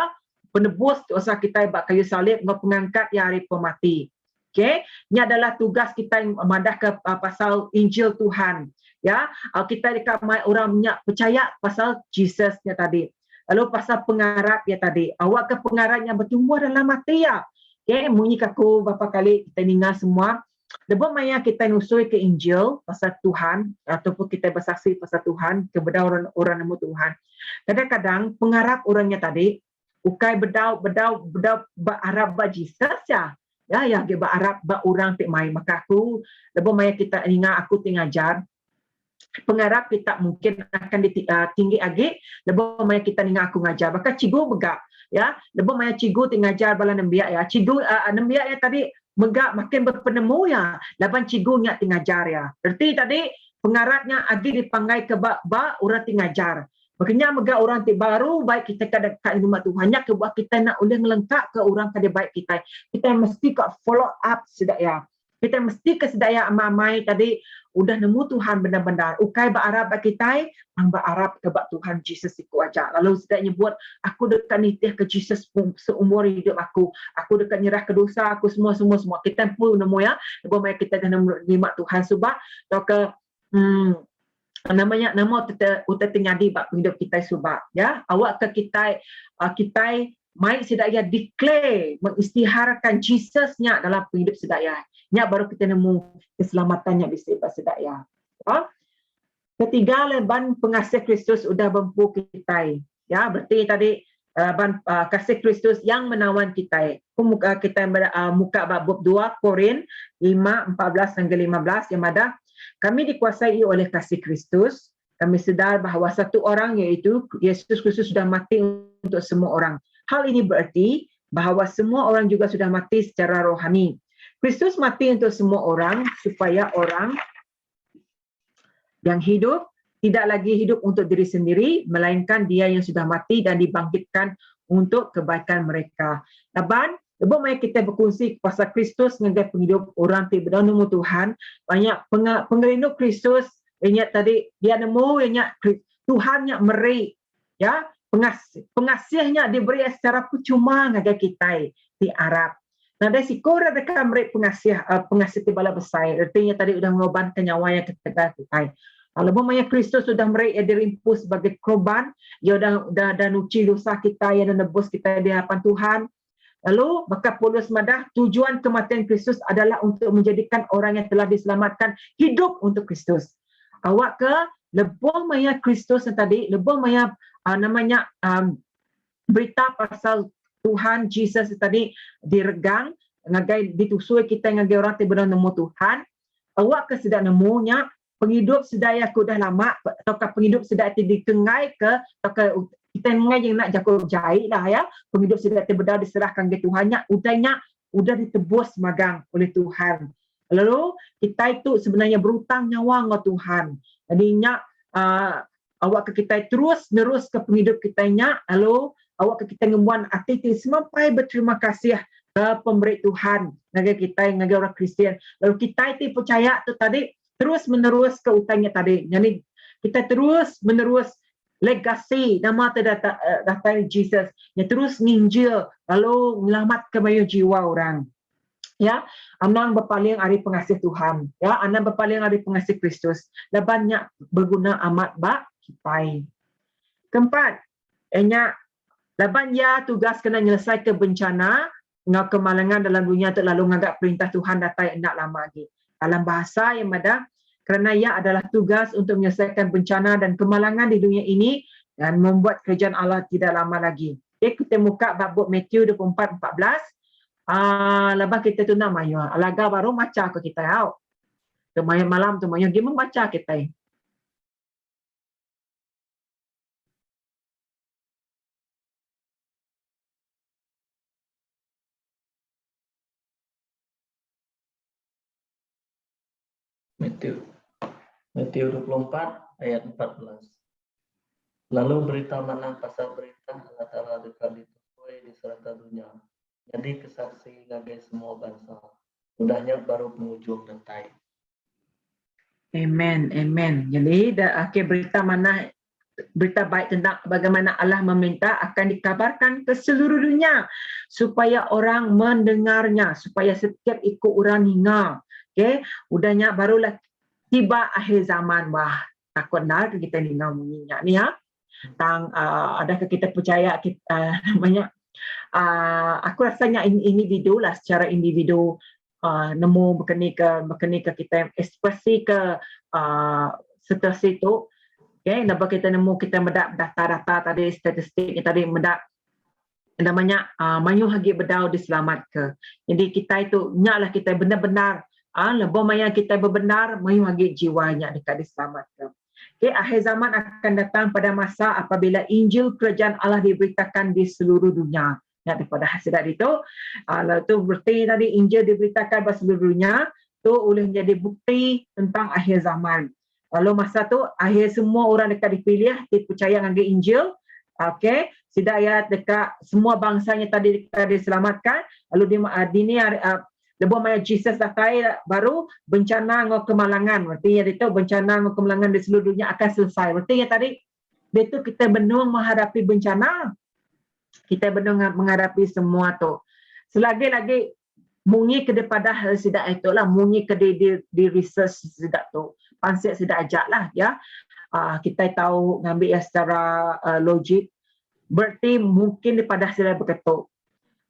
penebus dosa kita bak kayu salib, ngau pengangkat ya hari pemati. Okay, ini adalah tugas kita yang madah ke pasal Injil Tuhan. Ya, kita dikamai orang banyak percaya pasal Jesusnya tadi. Lalu pasal pengarap ya tadi. Awak ke pengarap yang bertumbuh dalam hati ya. Okay, munyi kaku berapa kali kita dengar semua. Lebih maya kita nusui ke Injil pasal Tuhan ataupun kita bersaksi pasal Tuhan kepada orang nemu Tuhan. Kadang-kadang pengarap orangnya tadi ukai bedau Arab ba Jesus ya. Ya dia Arab ba orang tik mai maka aku lebih maya kita ingat aku tingajar pengarap kita mungkin akan tinggi lagi lebih maya kita ingat aku ngajar maka cigu megak ya lebih maya cigu tingajar bala nembia ya cigu nembia ya tadi megak makin berpenemu ya laban cigu nya tingajar ya berarti tadi pengarapnya agi dipanggai ke ba orang tingajar makanya megak orang ti baru baik kita kada kat rumah Tuhan nya ke buat kita nak boleh melengkap ke orang kada baik kita mesti ke follow up sedak ya kita mesti ke sedaya amai tadi udah nemu Tuhan benar-benar ukai ba Arab ba kita ang ba Arab ke ba Tuhan Jesus iku aja lalu sedaknya buat aku dekat nitih ke Jesus seumur hidup aku dekat nyerah ke dosa aku semua kita pun nemu ya bahawa kita dah nemu Tuhan subah atau ke namanya nama uta terjadi bab hidup kita subah ya awak ke kita mai sedaya declare mengisytiharkan Jesusnya dalam hidup sedaya nya baru kita nemu keselamatannya di sedaya. Ketiga leban pengasih Kristus udah bempu kita. Ya, berarti tadi kasih Kristus yang menawan kita. Kita muka bab 2 Korin 5:14 hingga 15 yang ada kami dikuasai oleh kasih Kristus. Kami sedar bahawa satu orang iaitu Yesus Kristus sudah mati untuk semua orang. Hal ini berarti bahawa semua orang juga sudah mati secara rohani. Kristus mati untuk semua orang supaya orang yang hidup tidak lagi hidup untuk diri sendiri melainkan dia yang sudah mati dan dibangkitkan untuk kebaikan mereka. Laban, lebih banyak kita berkongsi pasal Kristus dengan penghidup orang tidak nemu Tuhan. Banyak pengerindu Kristus ingat tadi dia nemu ingat Tuhan yang meri ya pengasihnya diberi secara percuma dengan kita di Arab. Nah, dari sikora dekat mereka pengasih tibala besar. Artinya tadi sudah mengorbankan nyawanya kepada kita. Lebih banyak Kristus sudah mereka dirimpus sebagai korban. Dia dah nuci dosa kita, yang menebus kita di hadapan Tuhan. Lalu, maka Paulus madah tujuan kematian Kristus adalah untuk menjadikan orang yang telah diselamatkan hidup untuk Kristus. Awak ke lebih banyak Kristus yang tadi, lebih banyak berita pasal Tuhan Jesus tadi diregang ngagai ditusui kita ngagai orang ti benar nemu Tuhan awak ke sedak nemunya penghidup sedaya aku dah lama atau penghidup sedaya ti dikengai ke atau kita ngai yang nak jago jahit lah ya penghidup sedaya ti benar diserahkan ke Tuhannya udah ditebus magang oleh Tuhan lalu kita itu sebenarnya berutang nyawa dengan Tuhan jadinya awak ke kita terus nerus ke penghidup kitanya lalu awak ke kita ngembuan hati sampai berterima kasih ke pemberi Tuhan ngagai kita ngagai orang Kristian lalu kita itu percaya tu tadi terus menerus ke utangnya tadi jadi kita terus menerus legasi nama terdatai Jesus yang terus ninja lalu menyelamatkan banyak jiwa orang. Ya, anang berpaling hari pengasih Tuhan. Ya, anang berpaling hari pengasih Kristus. Dan banyak berguna amat bak kita. Keempat, laban ya tugas kena menyelesaikan bencana ngau kemalangan dalam dunia terlalu menganggap perintah Tuhan datai nak lama lagi. Dalam bahasa yang ada, kerana ia adalah tugas untuk menyelesaikan bencana dan kemalangan di dunia ini dan membuat kerajaan Allah tidak lama lagi. Okay, kita buka bab Matthew 24:14. Lepas kita tu nak mayu. Alaga baru baca ke kita tau. Tu malam tu mayu dia membaca kita. Matthew 24 ayat 14. Lalu berita mana pasal berita Allah Ta'ala dekat ditusui di serata dunia. Jadi kesaksi ngagai semua bangsa. Mudahnya baru penghujung dentai. Amen, amen. Jadi berita baik tentang bagaimana Allah meminta akan dikabarkan ke seluruh dunia supaya orang mendengarnya, supaya setiap ikut orang dengar. Okay, udahnya barulah tiba akhir zaman. Wah, takut dah kita dengar bunyinya ni ya. Tang adakah kita percaya kita namanya aku rasanya individu lah, secara individu nemu berkeni ke kita ekspresi ke situasi itu. Okay, nampak kita nemu kita mendak data-data tadi, statistik tadi mendak namanya mayu hagi berdau diselamat ke. Jadi kita itu nyaklah kita benar-benar lebih maya kita berbenar mayu hagi jiwanya dekat diselamat ke. Okay, akhir zaman akan datang pada masa apabila Injil Kerajaan Allah diberitakan di seluruh dunia. Ya, daripada hasil itu, itu berarti tadi Injil diberitakan pada seluruh dunia, itu boleh menjadi bukti tentang akhir zaman. Lalu masa tu akhir semua orang dekat dipilih, dipercaya dengan Injil. Okey, tidak ya dekat semua bangsanya tadi dekat diselamatkan. Lalu di ni lebih maya Jesus datai baru bencana ngau kemalangan. Berarti ya itu bencana ngau kemalangan di seluruh dunia akan selesai. Berarti ya tadi itu kita benung menghadapi bencana. Kita benung menghadapi semua tu. Selagi-lagi mungi ke daripada hal sidak itulah, mungi ke di research sidak tu. Pansik sidak ajak lah ya. Kita tahu ngambil ya secara logik. Berarti mungkin daripada sidak berketuk.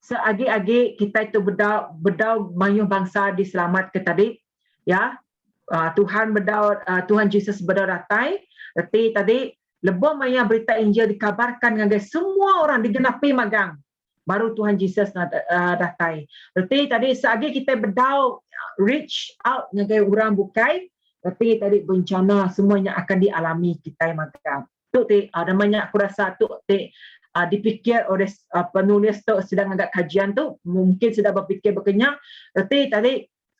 Seagi-agi kita itu berdau mayuh bangsa diselamat ke tadi ya. Tuhan Yesus berdau datai. Berarti tadi lebih maya berita Injil dikabarkan dengan semua orang digenapi magang. Baru Tuhan Yesus datai. Berarti tadi seagi kita berdau reach out dengan orang bukai, berarti tadi bencana semuanya akan dialami kita magang. Tu namanya aku rasa tu dipikir oleh penulis tu sedang agak kajian tu, mungkin sudah berfikir berkenyak. Berarti tadi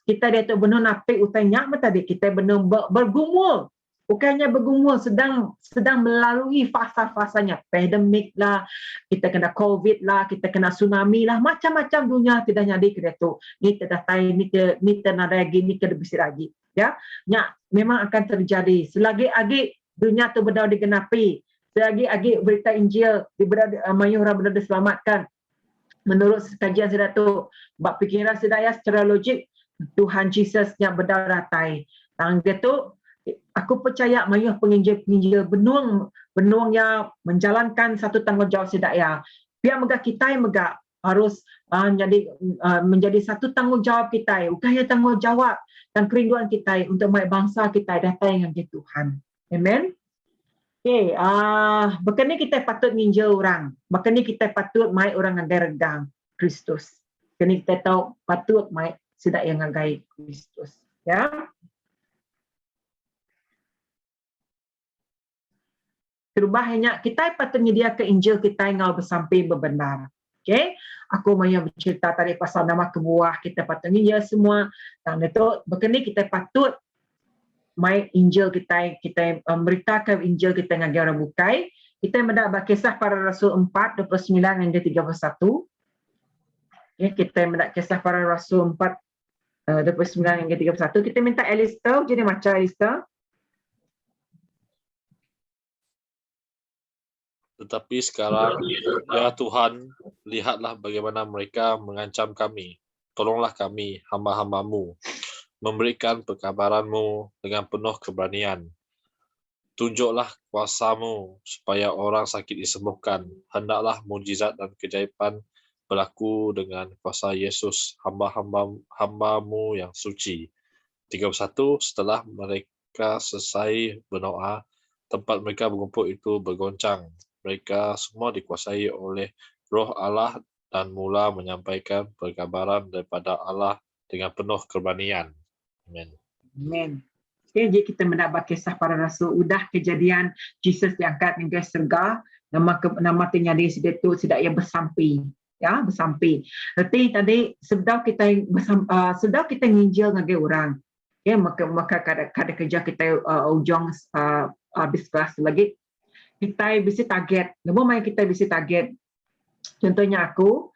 kita dia tu benar napi utangnya tadi kita benar bergumul. Bukannya bergumul, sedang melalui fasa-fasanya. Pandemik lah, kita kena COVID lah, kita kena tsunami lah, macam-macam dunia tidak nyadi ke tu. Ni terdatai, ni ternada lagi, ni kerbisir lagi. Ya, memang akan terjadi. Selagi-lagi dunia tu berdau digenapi, selagi-lagi berita Injil mayuh orang berdau diselamatkan. Menurut kajian saya tu, bab fikiran saya secara logik, Tuhan Yesus yang berdau datai. Dan dia tu, aku percaya mayuh penginjil benuang yang menjalankan satu tanggungjawab sedaya. Biar megah kita yang megah harus menjadi satu tanggungjawab kita. Bukannya tanggungjawab dan kerinduan kita untuk mai bangsa kita datang dengan Tuhan. Amen. Okay, berkini kita patut nginjil orang. Berkini kita patut mai orang ngagai regang Kristus. Berkini kita tahu patut mai sidak yang ngagai Kristus. Ya. Terubahnya kita patut nyedia ke Injil kita yang bersampai berbenar. Okay? Aku mau bercerita tadi pasal nama kebuah, kita patut nyedia semua. Dan itu begini kita patut mai Injil kita memberitakan Injil kita dengan orang bukai. Kita mendapat kisah para Rasul 4, 29 hingga 31. Okay, kita mendapat kisah para Rasul 4, 29 hingga 31. Kita minta Alistair, jadi macam Alistair. Tetapi sekarang, ya Tuhan, lihatlah bagaimana mereka mengancam kami. Tolonglah kami, hamba-hamba-Mu, memberikan perkabaran-Mu dengan penuh keberanian. Tunjuklah kuasa-Mu supaya orang sakit disembuhkan. Hendaklah mujizat dan keajaiban berlaku dengan kuasa Yesus, hamba-Mu yang suci. 31, setelah mereka selesai berdoa, tempat mereka berkumpul itu bergoncang. Mereka semua dikuasai oleh Roh Allah dan mula menyampaikan perkabaran daripada Allah dengan penuh keberanian. Amin. Amen. Okay, jadi kita mendapat kisah para rasul. Udah kejadian Jesus diangkat dengan surga. Nama ternyata situ tidak ia bersampi. Ya, bersampi. Tapi tadi sedang kita nginjil dengan orang. Ya, maka kada kerja kita ujung habis kelas lagi. Kita bisa target. Lebih main kita bisa target. Contohnya aku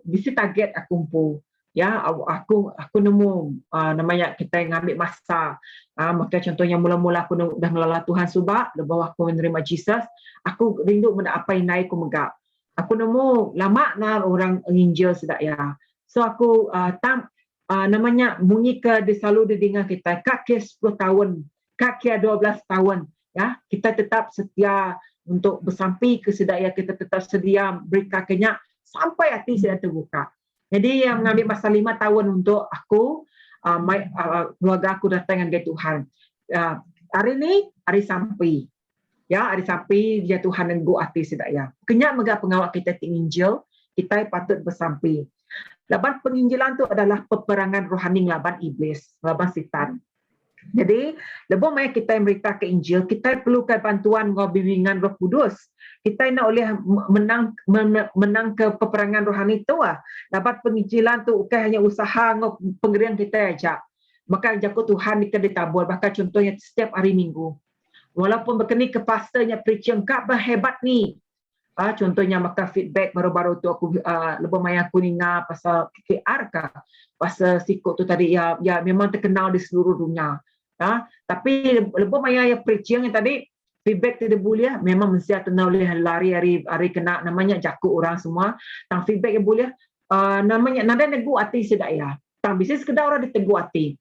bisa target aku kumpul. Ya, aku nemu namanya kita ngambil masa. Maka contohnya mula-mula aku dah melala Tuhan subak, lepas aku menerima Jesus, aku rindu benda apa yang naik aku megap. Aku nemu lama nak orang nginjil sedak ya. So aku namanya bunyi ke selalu didengar kita kaki 10 tahun, kaki 12 tahun. Ya, kita tetap setia untuk bersampai ke sedaya, kita tetap sedia berikan kenyak sampai hati sudah terbuka. Jadi yang mengambil masa 5 tahun untuk aku, keluarga aku datang dengan Tuhan. Hari ini, hari sampai. Ya, hari sampai dia Tuhan dan go hati sedaya. Kenyak megah pengawal kita tinginjil, kita patut bersampai. Laban penginjilan itu adalah peperangan rohani laban iblis, laban setan. Jadi, lebih banyak kita berita ke Injil, kita perlukan bantuan bimbingan Roh Kudus. Kita nak oleh menang ke peperangan rohani itu. Dapat penginjilan tu bukan hanya usaha pengerian kita aja. Maka jago Tuhan ditabur. Bahkan contohnya setiap hari Minggu. Walaupun berkeni ke pastornya preaching, kak berhebat ni. Contohnya maka feedback baru-baru tu aku lebih banyak aku dengar pasal KKR kah. Pasal sikut tu tadi ya memang terkenal di seluruh dunia. Tapi lebih banyak yang preaching yang tadi feedback tidak boleh, memang mesti tenang oleh lari hari kena namanya jaku orang semua. Tang feedback yang boleh namanya nada nego hati sedaya. Tang bisa sekedar orang ditegu hati.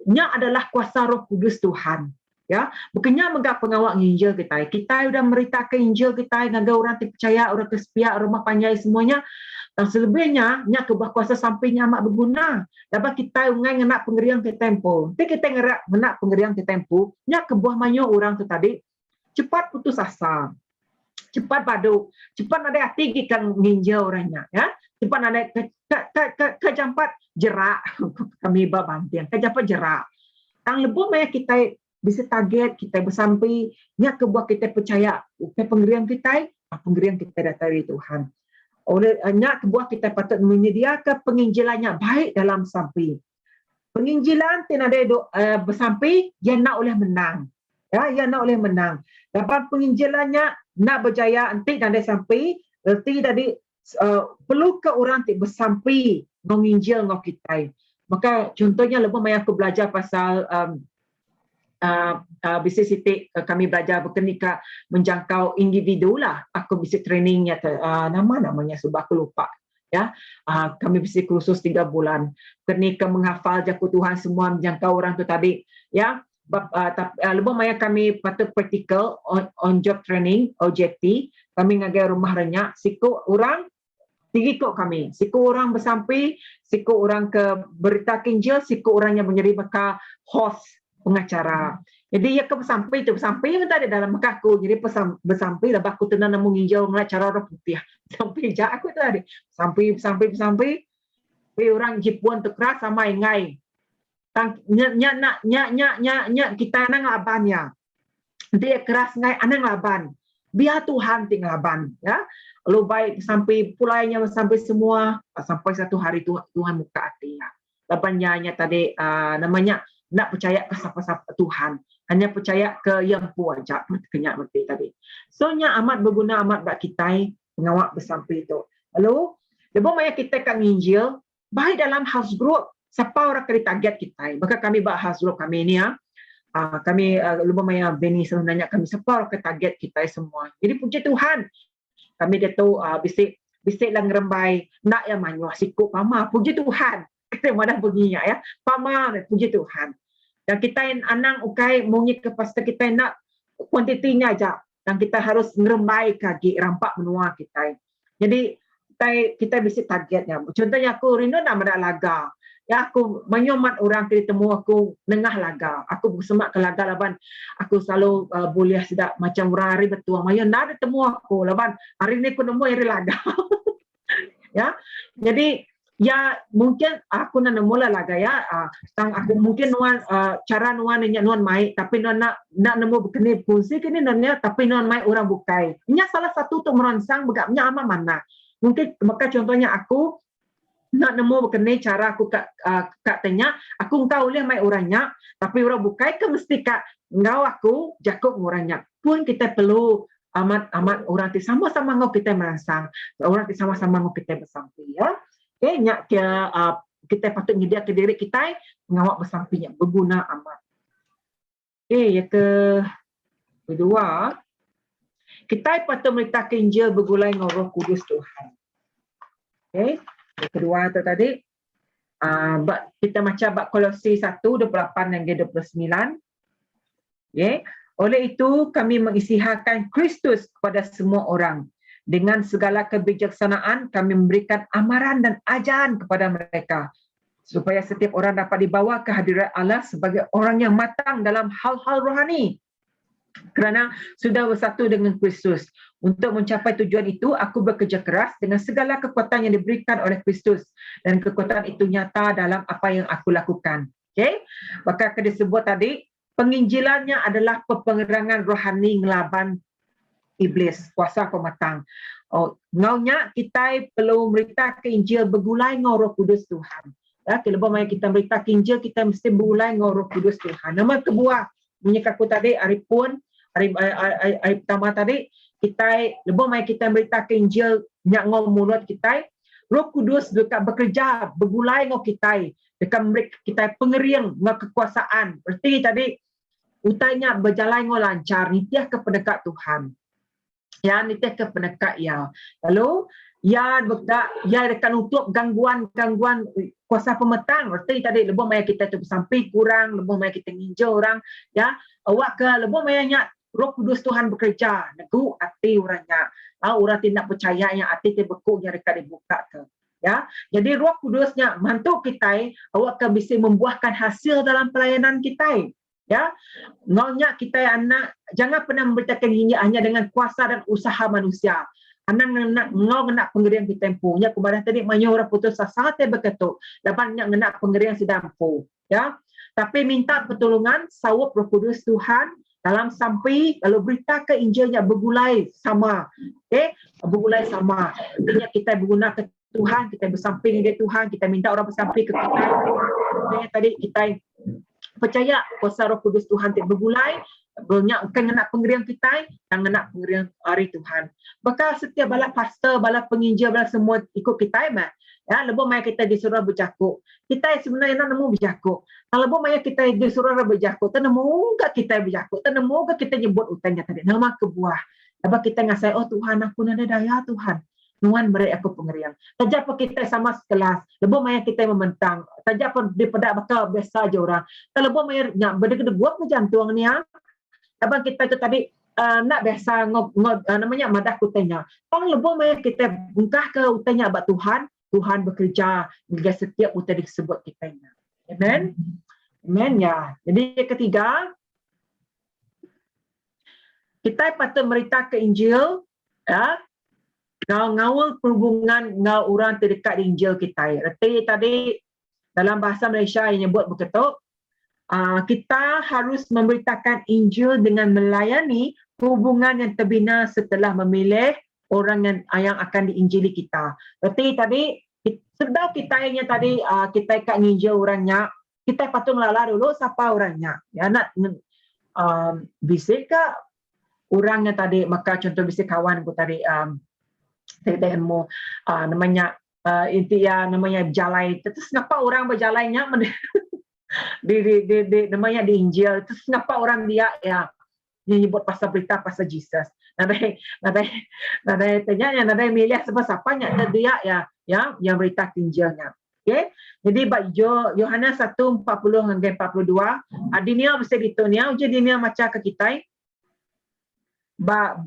Nya adalah kuasa Roh Kudus Tuhan. Ya, bukannya megah pengawal Injil kita. Kita sudah meritakan Injil kita dengan orang percaya, orang kesepiak, rumah panjai semuanya. Dan selebihnya, nya kebah kuasa sampainya amat berguna. Dapat kita ungai nak pengerian ke tempo. Tapi kita nak pengerian ke tempo, nya kebah manyo orang tu tadi cepat putus asa. Cepat padu, cepat ada hati ikan nginjil orangnya, ya. Cepat ada kejampat jerak. Kami bantian, kejampat jerak. Tang lebih banyak kita bisa target, kita bersampai, nya kebah kita percaya, pengerian kita dari Tuhan. Olehnya kebuah kita patut menyediakan penginjilannya baik dalam sampai. Penginjilan tidak ada bersampai, dia nak oleh menang. Ya, dia nak oleh menang. Dapat penginjilannya nak berjaya, nanti ada sampai, nanti tadi perlu ke orang tidak bersampai menginjil dengan kita. Maka contohnya lebih banyak aku belajar pasal bisnes sitik kami belajar berkenika menjangkau individu lah. Aku bisa trainingnya namanya sebab aku lupa. Ya, kami bisa kursus 3 bulan. Kenika menghafal jaku Tuhan semua menjangkau orang tu tadi. Ya, lebih banyak kami patut praktikal on job training OJT. Kami ngagai rumah renyak. Siku orang tinggi kok kami. Siku orang bersampai, siku orang ke berita Injil, siku orang yang menjadi maka host pengacara. Jadi ya ke bersampai yang tadi dalam makaku. Jadi bersampai lepas aku tenang namun nginjau mengacara orang putih. Sampai jak aku tadi. Sampai orang Jepun tu keras sama ingai. Nya kita nang labannya. Dia keras ngai anang laban. Biar Tuhan tinggal laban, ya. Lalu baik sampai pulainya sampai semua sampai satu hari Tuhan buka hati ya. Labannya tadi namanya nak percaya ke siapa-siapa Tuhan, hanya percaya ke yang puan aja kenyak mesti tadi. Soalnya amat berguna amat bagi kita pengawal bersampai itu. Lalu lebih banyak kita kat nginjil baik dalam house group siapa orang kali target kita. Maka kami bahas house group kami ni ya. kami lupa maya Benny selalu nanya kami separ ke target kita semua. Jadi puji Tuhan. Kami dia tu bisik lang rembai nak yang manyo sikut pama puji Tuhan. Kita mana bunyinya ya. Pama puji Tuhan. Dan kita yang anang ukai mungi ke pastor kita nak kuantitinya aja. Dan kita harus ngerembai kaki rampak menua kita. Jadi kita bisa targetnya. Contohnya aku rindu nak menak laga. Ya aku menyomat orang ketemu aku nengah laga. Aku bersemak ke laga laban. Aku selalu boleh sedap macam orang hari betul. Mayo nak ada temu aku laban. Hari ni aku nemu hari laga. Ya. Jadi ya mungkin aku nak nemu laga ya. Tang aku mungkin nuan cara nuan mai tapi nuan nak nemu berkene fungsi kini nuannya tapi nuan mai orang bukai. Ini salah satu untuk merangsang begapnya ama mana. Mungkin maka contohnya aku nak nemu berkenai cara aku kak tanya, aku engkau boleh mai orangnya, tapi orang bukai ke mesti kak engkau aku jakuk orangnya. Pun kita perlu amat orang ti sama-sama ngau kita merangsang, orang ti sama-sama ngau kita bersampi ya. Okay, nyak kita patut nyedia ke diri kita ngawak bersampinya berguna amat. Okay, yang kedua, kita patut meritakan Injil bergulai dengan Roh Kudus Tuhan. Okay. Yang kedua itu tadi, kita macam bab Kolose 1:28 dan 29. Okay. Oleh itu, kami mengisytiharkan Kristus kepada semua orang. Dengan segala kebijaksanaan, kami memberikan amaran dan ajaran kepada mereka. Supaya setiap orang dapat dibawa ke hadirat Allah sebagai orang yang matang dalam hal-hal rohani. Kerana sudah bersatu dengan Kristus. Untuk mencapai tujuan itu, aku bekerja keras dengan segala kekuatan yang diberikan oleh Kristus. Dan kekuatan itu nyata dalam apa yang aku lakukan. Okay? Maka disebut tadi, penginjilannya adalah peperangan rohani ngelaban iblis, kuasa pematang. Ngaunya kita perlu beritakan Injil bergulai dengan Roh Kudus Tuhan. Ya, kalau kita beritakan Injil, kita mesti bergulai dengan Roh Kudus Tuhan. Nama kedua, menyikaku tadi, hari pertama tadi, kita lebih mai kita beritakan Injil nyak ngau mulut kita. Roh Kudus dekat bekerja bergulai ngau kita dekat memberi kita pengeriang ngau kekuasaan. Berarti tadi utainya berjalan ngau lancar nitiah ke pendekat Tuhan. Ya nitiah ke pendekat ya. Lalu ya dekat untuk gangguan kuasa pemetang. Berarti tadi lebih mai kita tu sampai kurang, lebih mai kita nginjau orang ya. Awak ke lebih mai nyak Roh Kudus Tuhan bekerja, negu hati orangnya. Orang tidak percaya yang hati terbeku yang mereka dibuka ke. Ya, jadi Roh Kudusnya mantu kita, awak akan bisa membuahkan hasil dalam pelayanan kita. Ya, ngaunya kita anak jangan pernah memberitakan hanya dengan kuasa dan usaha manusia. Anak ngau nak pengerian kita punya kemarin tadi banyak orang putus asa te berketuk. Dapat nak pengerian sudah mampu. Ya, tapi minta pertolongan sawap Roh Kudus Tuhan dalam sampai kalau berita ke Injilnya bergulai sama. Bergulai sama. Artinya kita berguna ke Tuhan, kita bersamping dengan Tuhan, kita minta orang bersamping ke kita. Artinya tadi kita percaya kuasa Roh Kudus Tuhan bergulai, banyak kena pengerian kita dan kena pengerian hari Tuhan. Maka setiap bala pastor, bala penginjil, bala semua ikut kita mah. Ya, lebih mai kita disuruh berjakuk. Kita sebenarnya nak nemu berjakuk. Kalau lebih mai kita disuruh berjakuk, tak nemu ke kita berjakuk, tak nemu ke kita nyebut utangnya tadi. Nama kebuah. Lepas kita ngasai, oh Tuhan aku ada daya Tuhan. Nuan beri aku pengerian. Tajak apa kita sama sekelas. Lebih mai kita mementang. Tajak apa di pedak bakal biasa aja orang. Kalau lebih mai nak berdek buat ke jantung ni ah. Lepas kita tu tadi nak biasa namanya madah kutanya. Kalau lebih mai kita bungkah ke utangnya abad Tuhan bekerja hingga setiap utang disebut kita. Amen. Amen ya. Jadi yang ketiga, kita patut memberitakan Injil ya. Ngawal perhubungan dengan orang terdekat di Injil kita. Arti tadi dalam bahasa Malaysia yang nyebut berketuk, kita harus memberitakan Injil dengan melayani hubungan yang terbina setelah memilih orang yang akan diinjili kita. Berarti tadi sedang kita yang tadi kita ikat nginjil orangnya, kita patut melala dulu siapa orangnya. Ya nak bisik ke orangnya tadi, maka contoh bisik kawan aku tadi saya mau namanya inti ya namanya berjalan. Terus kenapa orang berjalannya namanya di Injil. Terus kenapa orang dia ya nyebut pasal berita pasal Jesus. Nadai tanya nadai milih siapa-siapanya dia yang berita Injilnya. Okay? Jadi bab Yohanes 1:40 hingga 42, adinya mesti ditunia uji dinia macam ke kita. Bab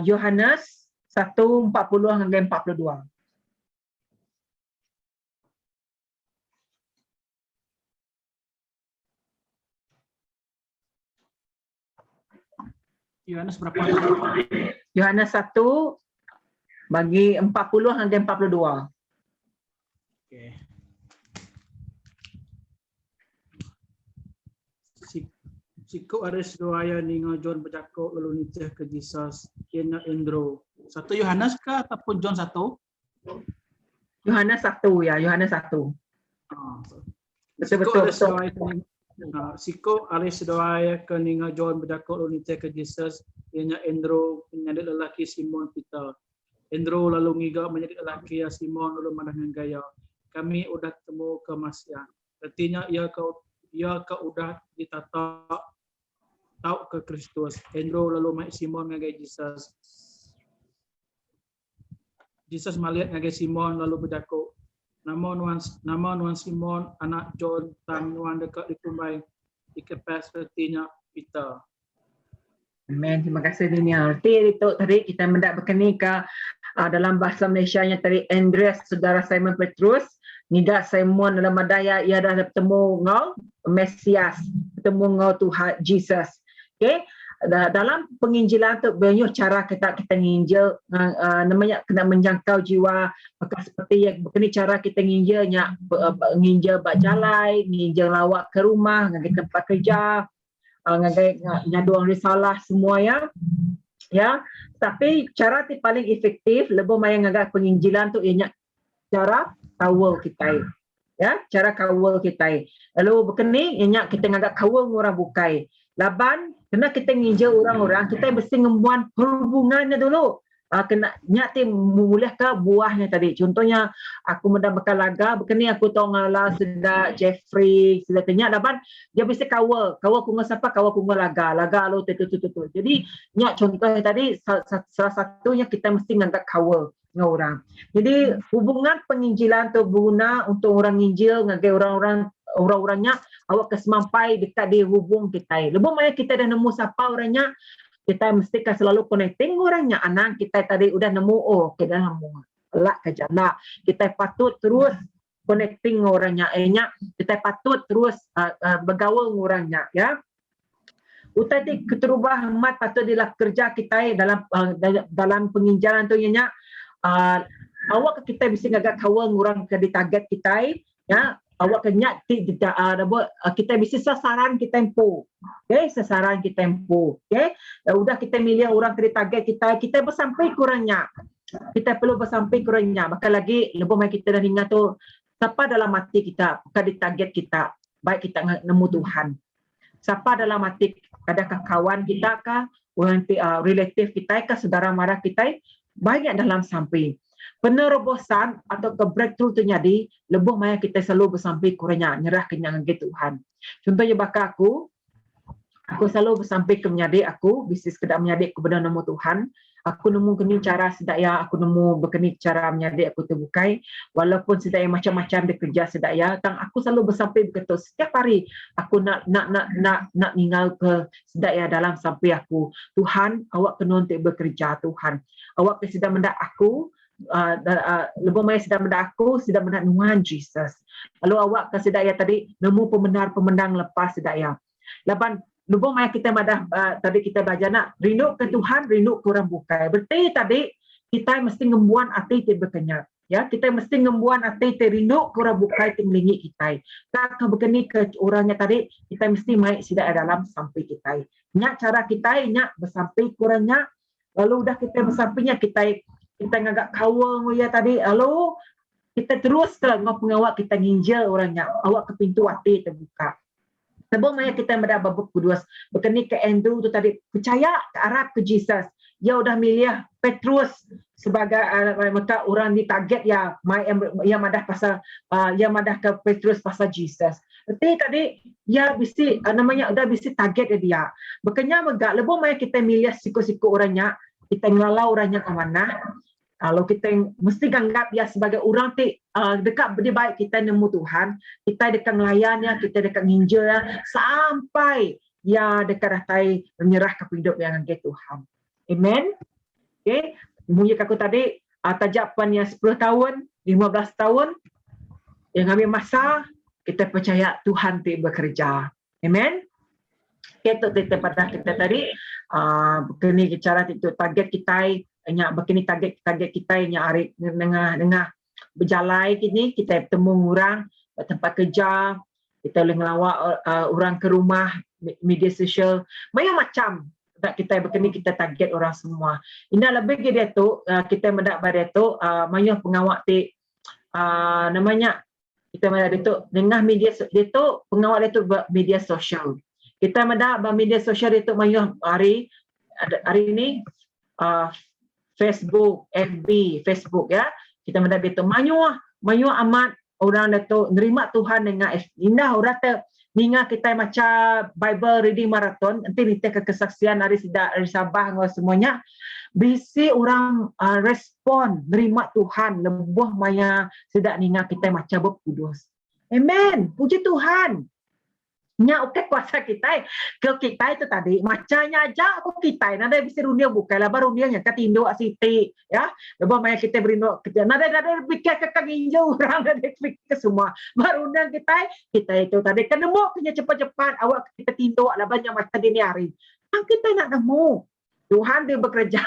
Yohanes 1:40 hingga 42. Yohanes berapa? Yohanes 1 bagi 40 hingga 42. Okey. Siku aris doaya ningo John bercakap lalu niceh ke Jesus kena Andrew. 1 Yohanes ke ataupun John 1? Yohanes 1 ya, Yohanes 1. Betul. Siko aris doaya ke ningo John bercakap lalu niceh ke Jesus kena Andrew menjadi lelaki Simon Peter. Andrew lalu ngiga menjadi lelaki ya Simon lalu menang gaya. Kami udah temu ke Masya. Artinya ia ke udah ditata tahu ke Kristus. Andrew lalu mai Simon ngagai Jesus. Jesus melihat ngagai Simon lalu berdaku. Nama nuan Simon anak John tam nuan dekat dikumbai dikepes artinya Peter. Amen. Terima kasih Dunia. Arti itu tadi kita mendak berkeni ke dalam bahasa Malaysia-nya tadi Andreas saudara Simon Petrus. Nida Simon dalam Madaya ia dah bertemu ngau Mesias, bertemu ngau Tuhan Jesus. Okay? Dalam penginjilan tu banyak cara kita nginjil namanya kena menjangkau jiwa, maka seperti yang begini cara kita nginjilnya nginjil bak jalai, nginjil lawak ke rumah, ngagai tempat kerja, ngagai nyaduang risalah semua ya. Tapi cara yang paling efektif lebih main ngagai penginjilan tu ianya cara kawal kita. Ya, cara kawal kita. Lalu begini ianya kita ngagai kawal orang bukai. Laban kena kita nginjil orang-orang, kita mesti ngemuan perhubungannya dulu. Kena nyati memulih ke buahnya tadi. Contohnya aku mendak bekal laga, begini aku tahu ngala sudah Jeffrey, sudah tanya laban dia mesti kawal ku siapa kawal ku laga lo tu. Jadi nyak contohnya tadi salah satunya kita mesti nganggap kawal dengan orang. Jadi hubungan penginjilan tu guna untuk orang nginjil ngagai orang-orangnya awak kesemampai dekat di hubung kita. Lebih banyak kita dah nemu siapa orangnya, kita mesti selalu connecting orangnya. Anak kita tadi udah nemu, kita dah nemu. Elak kerja nak. Kita patut terus connecting orangnya. Kita patut terus bergaul orangnya. Ya. Utati keterubah mat patut dilak kerja kita dalam penginjalan tu nya. Awak kita mesti ngagak kawal orang ke di target kita. Ya. Awak kena kita bisa sasaran kita tempuh. Okay, sasaran kita tempuh. Okay, udah kita milih orang ke target kita bersampai kurangnya. Kita perlu bersampai kurangnya. Maka lagi lebih baik kita dah ingat tu siapa dalam hati kita, bukan di target kita. Baik kita nemu Tuhan. Siapa dalam hati, adakah kawan kita kah, orang relatif kita kah, saudara mara kita, banyak dalam sampai. Penerobosan atau ke breakthrough terjadi, lebih banyak kita selalu bersampai kurangnya, nyerah kenyangan ke Tuhan. Contohnya bakal aku selalu bersampai ke menyadik aku, bisnis kedak menyadik aku benar nemu Tuhan. Aku nemu kini cara sedaya, aku nemu berkeni cara menyadik aku terbukai. Walaupun sedaya macam-macam dia kerja sedaya, tang aku selalu bersampai begitu. Setiap hari aku nak tinggal ke sedaya dalam sampai aku. Tuhan, awak kena untuk bekerja Tuhan. Awak sedang mendak aku. Lebih banyak sedang mendak aku, sedang mendak Tuhan Jesus. Lalu awak ke sedaya tadi nemu pemendang lepas sedaya. Laban lebih banyak kita madah tadi kita baca nak rindu ke Tuhan, rindu ke orang bukai. Berarti tadi kita mesti ngembuan hati berkenyat. Ya, kita mesti ngembuan hati rindu ke orang bukai melingi kita. Tak begini ke orangnya tadi kita mesti mai sidak dalam sampai kita. Nyak cara kita nyak bersampai kurangnya. Lalu udah kita bersampainya kita ngagak kawal ya tadi, lalu kita terus ke pengawak kita nginjil orangnya, awak ke pintu hati terbuka. Sebab maya kita mendapat babuk kedua, berkeni ke Andrew tu tadi, percaya ke arah ke Jesus. Dia udah milih Petrus sebagai maka orang di target yang madah pasal yang madah ke Petrus pasal Jesus. Berarti tadi ya bisi namanya udah bisi target dia. Bekenya megak lebih mai kita milih siku-siku orangnya, kita ngelalau orangnya ke mana. Kalau kita mesti anggap dia sebagai orang dekat dia baik kita nemu Tuhan, kita dekat ngelayannya, kita dekat nginjil ya, sampai ya dekat datai menyerah ke hidup yang ke Tuhan. Amen. Okay. Bunyi aku tadi tajapan yang 10 tahun, 15 tahun yang ambil masa kita percaya Tuhan bekerja. Amen. Kita pada kita tadi begini cara itu target kita nya begini target kita nya hari dengar berjalan kini kita bertemu orang tempat kerja, kita boleh ngelawak orang ke rumah, media sosial, macam kita begini kita target orang semua. Ini lebih dia tu kita mendak pada tu banyak pengawak namanya kita mendak itu dengan media dia tu pengawak dia tu media sosial. Kita mendak media sosial itu banyak hari ini Facebook, FB, Facebook ya. Kita mendak itu banyak amat orang itu nerima Tuhan dengan indah orang tu ninga kita macam Bible reading marathon, nanti kita ke kesaksian hari Sabah semuanya, bisi orang respon, nerima Tuhan, lebih maya sedak ninga kita macam berkudus. Amen. Puji Tuhan. Nya okey kuasa kita. Ke kita itu tadi macamnya aja aku kita nada bisa dunia bukan lah baru dia yang katindo city ya. Lebih maya kita berindo kita nada pikir ke injau orang nada pikir semua. Baru dia kita itu tadi kan nemu punya cepat-cepat awak kita tindo lah banyak macam dini hari. Kita nak nemu. Tuhan dia bekerja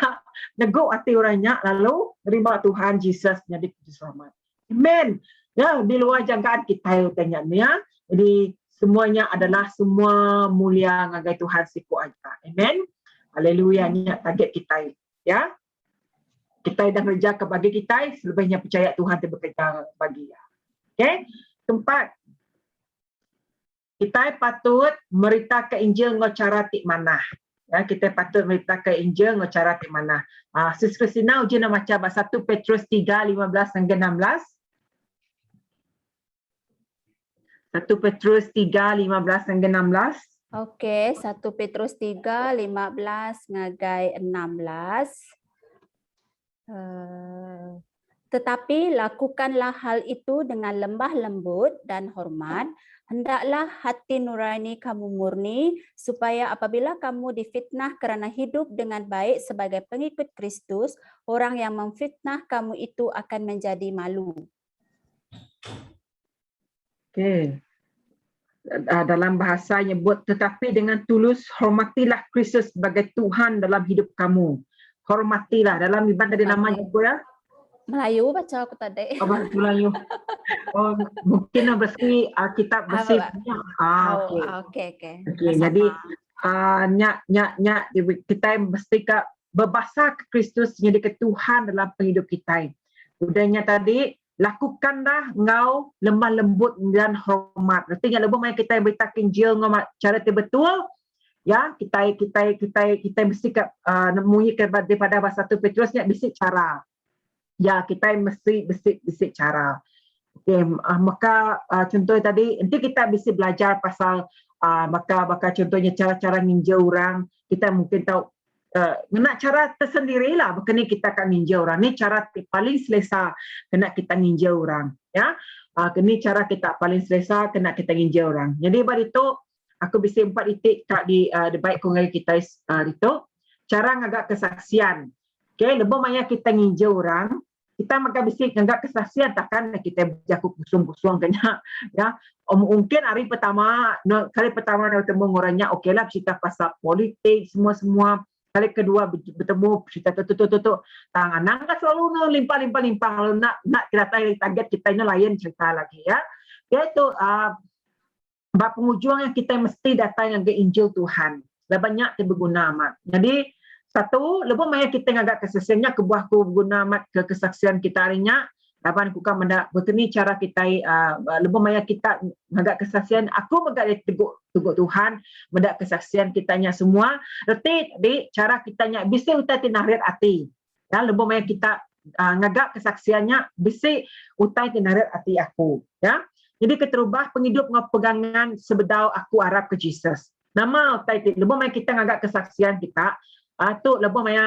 nego hati orangnya lalu terima Tuhan Yesus jadi selamat. Amen. Ya di luar jangkaan kita tanya ya. Jadi semuanya adalah semua mulia ngagai Tuhan siku aja. Amen. Haleluya nya target kita ya. Kita dah kerja ke bagi kita, selebihnya percaya Tuhan dia bekerja bagi ya. Okey. Tempat kita patut merita ke Injil ngocara tik mana. Ya, kita patut merita ke Injil ngocara tik mana. Sis Kristina uji nak baca 1 Petrus 3:15 hingga 16. 1 Petrus 3:15 hingga 16. Okey, 1 Petrus 3:15 ngagai 16. Tetapi lakukanlah hal itu dengan lembah lembut dan hormat. Hendaklah hati nurani kamu murni, supaya apabila kamu difitnah kerana hidup dengan baik sebagai pengikut Kristus, orang yang memfitnah kamu itu akan menjadi malu. Okey. Dalam bahasa nyebut tetapi dengan tulus hormatilah Kristus sebagai Tuhan dalam hidup kamu. Hormatilah dalam ibadah tadi namanya apa ya? Melayu baca aku tadi. Bahasa Melayu. Oh, mungkin bersih kitab bersih. Okey. Jadi kita mesti berbahasa ke Kristus jadi ke Tuhan dalam hidup kita. Udahnya tadi lakukanlah ngau lemah lembut dan hormat. Artinya lebih banyak kita beritakan Injil cara betul. Ya, kita mesti nemui daripada bahasa 1 Petrusnya bisi cara. Ya, kita mesti bisi cara. Okay, maka contoh tadi nanti kita bisa belajar pasal maka contohnya cara-cara ninja orang. Kita mungkin tahu nak cara tersendirilah bukan kita akan ninja orang. Ni cara paling selesa kena kita ninja orang, ya. Ini cara kita paling selesa kena kita ninja orang. Jadi pada itu aku bisa 4 titik di baik kongai kita itu cara ngagak kesaksian. Okey, lebih banyak kita ninja orang, kita maka bisa ngagak kesaksian takkan kita jaku pusung-pusung kena, ya. Mungkin hari pertama kali pertama bertemu orangnya okeylah cerita pasal politik semua. Kali kedua bertemu cerita tutup tangan nangka selalu limpah kalau nak kita target kita ini lain cerita lagi ya. Yaitu bab penghujung yang kita mesti datang ke Injil Tuhan. Dah banyak yang berguna amat. Jadi satu lebih banyak kita ngagak kesaksiannya kebuahku berguna amat ke kesaksian kita harinya. Dapat aku kan mendak begini cara kita lebih banyak kita ngagak kesaksian aku mendak tegur Tuhan mendak kesaksian kitanya semua reti di cara kitanya bisa utai tinarit hati ya lebih banyak kita ngagak kesaksiannya bisa utai tinarit hati aku ya Jadi keterubah penghidup ngau pegangan sebedau aku harap ke Jesus. Nama titik lebih mai kita ngagak kesaksian kita. Tu lebih mai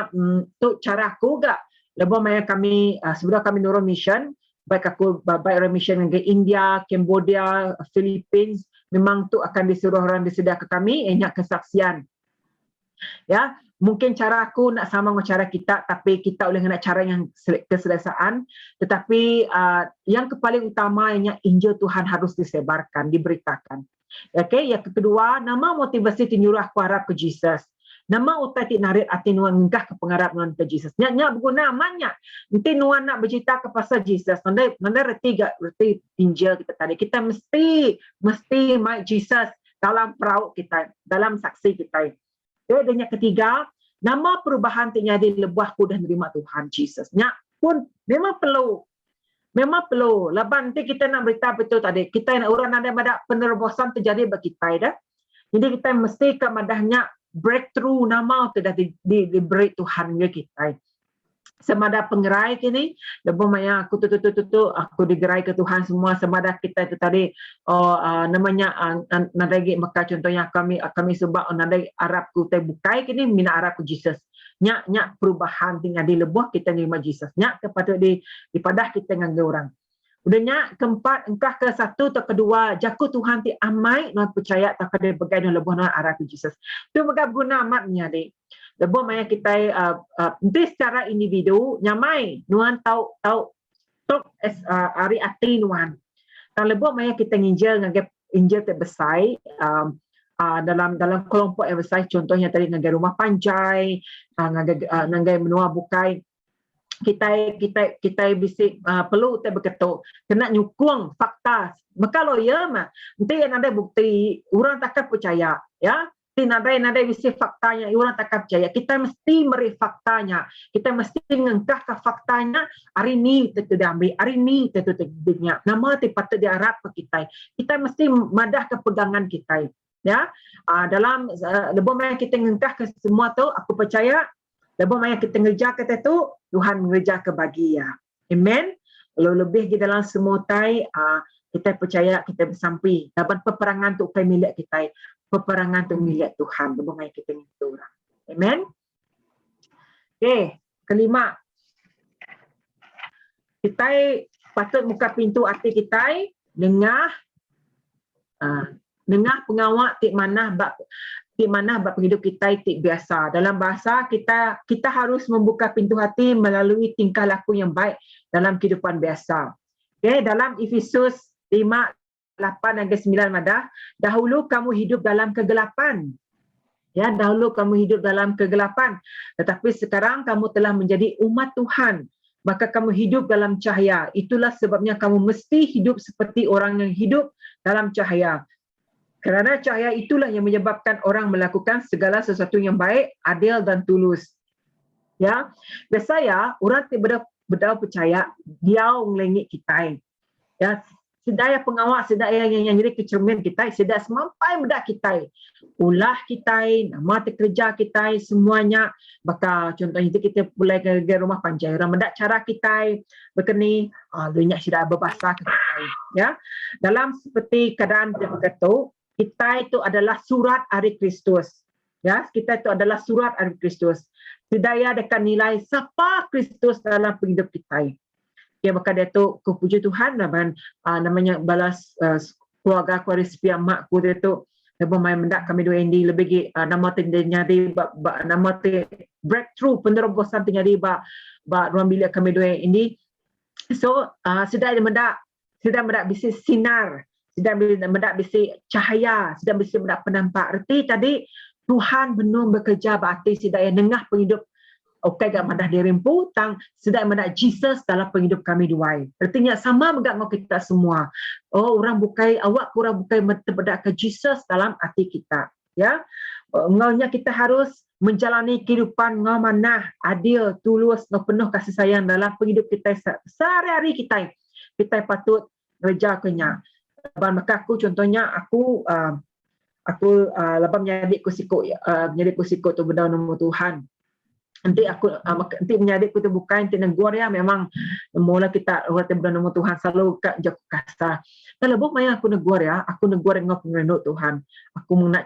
tu cara aku gak. Lebih mai kami sebelum kami nurun mission, baik aku baik mission ke India, Cambodia, Philippines, memang tu akan disuruh orang disedia ke kami nyak kesaksian. Ya, mungkin cara aku nak sama dengan cara kita, tapi kita boleh nak cara yang keselesaan. Tetapi yang paling utama yang Injil Tuhan harus disebarkan, diberitakan. Okay, yang kedua, nama motivasi tinyuruh aku harap ke Jesus. Nama utai ti narit ati nuan ngah ke pengarap nuan ke Jesus. Nya berguna amannya. Nanti nuan nak bercerita ke pasal Jesus. Nandai reti Injil kita tadi. Kita mesti mai Jesus dalam peraut kita, dalam saksi kita. Dan yang ketiga, nama perubahan terjadi lebuhku dan terima Tuhan Jesus. Nya pun memang perlu. Lepas nanti kita nak berita betul tadi. Kita nak orang ada penerobosan terjadi bagi kita dah. Jadi kita mesti ke madahnya breakthrough nama tu dah diberi Tuhan ke kita. Semada pengerai kini, lebih maya aku aku digerai ke Tuhan semua. Semada kita itu tadi namanya nadagi maka contohnya kami sebab nadagi Arab ku terbukai kini mina Arab ku Jesus. Nyak perubahan tinggal di lebuh kita nerima Jesus. Nyak kepada di padah kita dengan orang. Udahnya keempat, engkah ke satu atau kedua, jaku Tuhan ti amai non percaya tak ada bagai non lebuh non arah ke Jesus. Tu megap guna amatnya dek. Lebuh maya kita nanti secara individu nyamai nuan tau ari ati nuan. Kalau lebuh maya kita nginjil ngagap injil terbesar dalam kelompok yang besar, contohnya tadi ngagai rumah panjai, ngagai menua bukai. Kita bisik perlu kita berketuk kena nyukung fakta maka lawyer mah nanti ada bukti orang takkan percaya ya tinadai bisik faktanya orang takkan percaya kita mesti meri faktanya kita mesti ngengkah ke faktanya hari ni tentu diambil hari ni tentu terjadinya nama patut diharap ke kita mesti madah kepegangan kita ya dalam lebih banyak kita ngengkah ke semua tu aku percaya lebih banyak kita ngerja kata tu Tuhan mengerja ke bagi ya. Amen. Kalau lebih di dalam semua tai kita percaya kita bersampai dapat peperangan tu kai milik kita. Peperangan tu milik Tuhan. Lebih banyak kita itu orang. Amen. Okay, kelima. Kita patut buka pintu hati kita dengar pengawak tik mana bab hidup kita tik biasa. Dalam bahasa kita harus membuka pintu hati melalui tingkah laku yang baik dalam kehidupan biasa. Okay, dalam Efesus 5:8 dan 9 madah, dahulu kamu hidup dalam kegelapan. Ya, dahulu kamu hidup dalam kegelapan, tetapi sekarang kamu telah menjadi umat Tuhan. Maka kamu hidup dalam cahaya. Itulah sebabnya kamu mesti hidup seperti orang yang hidup dalam cahaya. Kerana cahaya itulah yang menyebabkan orang melakukan segala sesuatu yang baik, adil dan tulus. Ya, biasanya orang tidak berdau percaya dia ngelengit kita. Ya, sedaya pengawal, sedaya yang jadi kecermin kita, sedaya semampai bedak kita. Ulah kita, nama kerja kita, semuanya. Maka contohnya itu kita mulai ke rumah panjang. Orang bedak cara kita berkeni, banyak sudah berbahasa kita. Ya, dalam seperti keadaan tertentu, kita itu adalah surat hari Kristus. Ya, kita itu adalah surat hari Kristus. Sedaya dekat nilai siapa Kristus dalam hidup kita. Ya, maka dia tu kepuji Tuhan dan namanya balas keluarga aku sepiak makku dia tu lebih main mendak kami dua ini lebih nama terjadi nama breakthrough penerobosan terjadi ruang bilik kami dua ini. So sedang mendak bisnis sinar, sedang mendak bisik cahaya, sedang bisik mendak penampak. Erti tadi Tuhan benar bekerja berarti sedang nengah penghidup okey gak madah dirimpu tang sedang mendak Jesus dalam penghidup kami dua. Artinya sama megak ngau kita semua. Oh, orang bukai awak kurang bukai mentebedak ke Jesus dalam hati kita. Ya. Ngaunya kita harus menjalani kehidupan ngau manah adil, tulus, ngau penuh kasih sayang dalam penghidup kita sehari-hari kita. Kita patut kerja kenya. Maka aku contohnya aku lepas menjadi kusiko tu benda nombor Tuhan. nanti nanti menyadik kita bukan nanti negur ya memang mula kita waktu bulan nama Tuhan selalu kat jaku kasta. Kalau lebih maya aku negur ya, aku negur dengan pengenduk Tuhan. Aku nak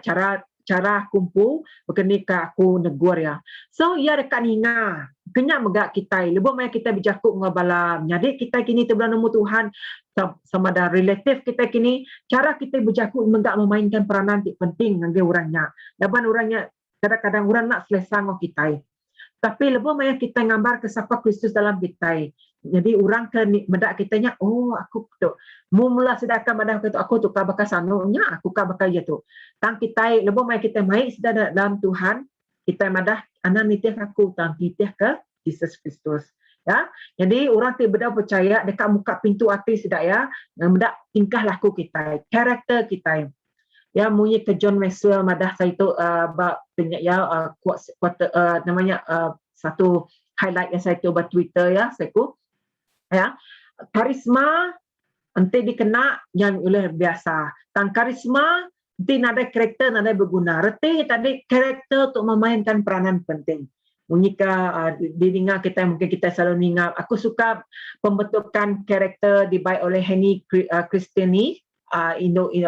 cara kumpul berkeni ka aku negur ya. So ya dekat ninga, kenya megak kita. Lebih maya kita berjakuk ngabala menyadik kita kini tu bulan nama Tuhan sama ada relatif kita kini, cara kita berjakuk megak memainkan peranan penting dengan orangnya. Laban orangnya kadang-kadang orang nak selesa ngau kita. Tapi lebih banyak kita gambar ke siapa Kristus dalam kita. Jadi orang ke medak kitanya, oh aku tu. Mula sedangkan madah kata aku tu ka bakal sanunya, aku ka bakal ya tu. Tang kita lebih banyak kita mai sedang dalam Tuhan, kita madah anak nitih aku tang nitih ke Yesus Kristus. Ya. Jadi orang tu benar percaya dekat muka pintu hati sedak ya, medak tingkah laku kita, karakter kita. Ya munyi ke John Maxwell madah saya itu namanya satu highlight yang saya tu buat Twitter ya saya ku ya karisma nanti dikena yang oleh biasa tang karisma nanti nada karakter nada berguna reti tadi karakter untuk memainkan peranan penting munyi ke didengar kita mungkin kita selalu ingat aku suka pembentukan karakter dibaik oleh Henny Christiani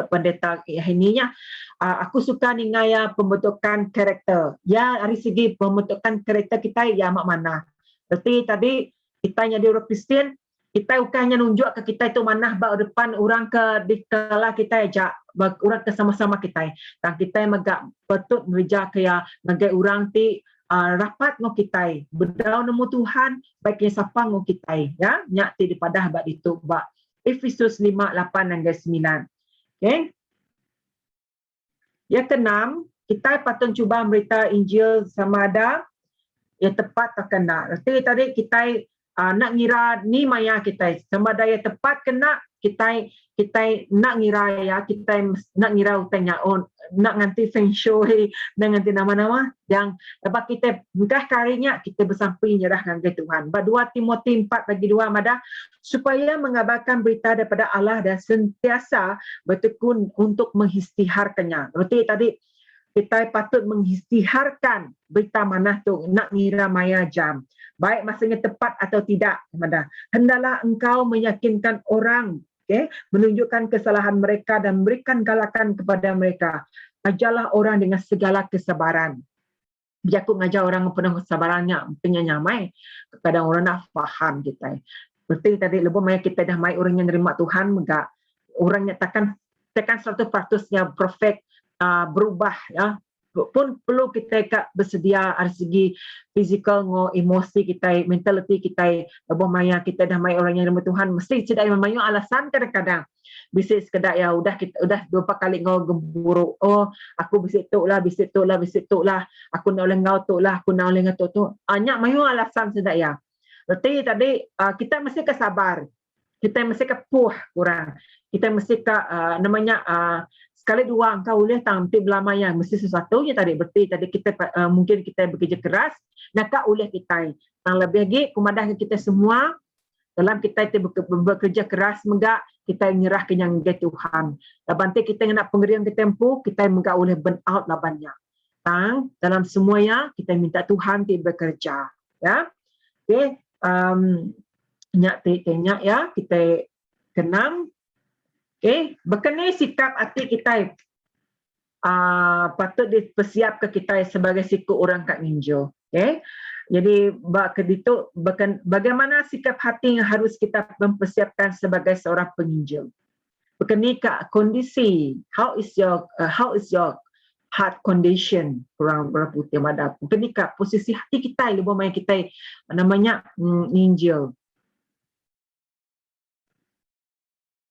pendeta ininya aku suka ningaya pembentukan karakter ya dari segi pembentukan karakter kita ya mak mana berarti tadi kita jadi orang Kristian kita bukannya nunjuk ke kita itu mana bak depan orang ke dikala kita ajak orang ke sama-sama kita dan kita megak patut bekerja kaya ngagai orang ti rapat ngo kita berdau nemu Tuhan baiknya siapa ngo kita ya nyak ti dipadah bak itu bak Efesus 5:8 dan 9. Okay. Yang keenam, kita patut cuba berita Injil sama ada yang tepat atau kena. Tadi kita nak ngira ni maya kita sama ada yang tepat kena kita nak ngira ya kita nak ngira utanya nak nganti feng shui nak nganti nama-nama yang dapat kita mudah karinya kita bersampai nyerah dengan Tuhan. 2 Timotius 4:2 mada supaya mengabarkan berita daripada Allah dan sentiasa bertekun untuk mengisytiharkannya. Berarti tadi kita patut mengisytiharkan berita mana tu nak ngira maya jam. Baik masanya tepat atau tidak. Hendaklah engkau meyakinkan orang, okay, menunjukkan kesalahan mereka dan memberikan galakan kepada mereka. Ajarlah orang dengan segala kesabaran. Bila aku mengajar orang penuh kesabarannya, penyanyamai, kadang orang nak faham kita. Berarti tadi lebih banyak kita dah mai orang yang nerima Tuhan, enggak orang yang takkan 100%-nya perfect berubah ya. Pun perlu kita bersedia dari segi fizikal ngo emosi kita mentality kita lebih maya kita dah mai orang yang nerima Tuhan mesti tidak memayu alasan kadang-kadang bisa sekedar ya udah beberapa kali ngo gemburu oh aku bisa tu lah aku nak oleh ngau tu lah aku nak oleh ngau tu banyak mayu alasan sedak ya berarti tadi kita mesti kesabar kita mesti kepuh kurang kita mesti namanya sekali dua engkau boleh tampil belamanya mesti sesuatu yang tadi berarti tadi kita mungkin kita bekerja keras nak oleh kita yang lebih lagi kumadah kita semua dalam kita bekerja keras menggak kita nyerah ke yang Tuhan bantai kita nak pengerian kita tempuh kita menggak oleh burn out labannya dalam semuanya kita minta Tuhan bekerja ya okey nyak ya kita kenam. Okay, berkenai sikap hati kita patut dipersiap ke kita sebagai siku orang kat ninjo. Okay, jadi bagaimana sikap hati yang harus kita mempersiapkan sebagai seorang penginjil. Berkenai ke kondisi, how is your heart condition kurang berputih madap. Berkenai ke posisi hati kita lebih banyak kita namanya ninjil.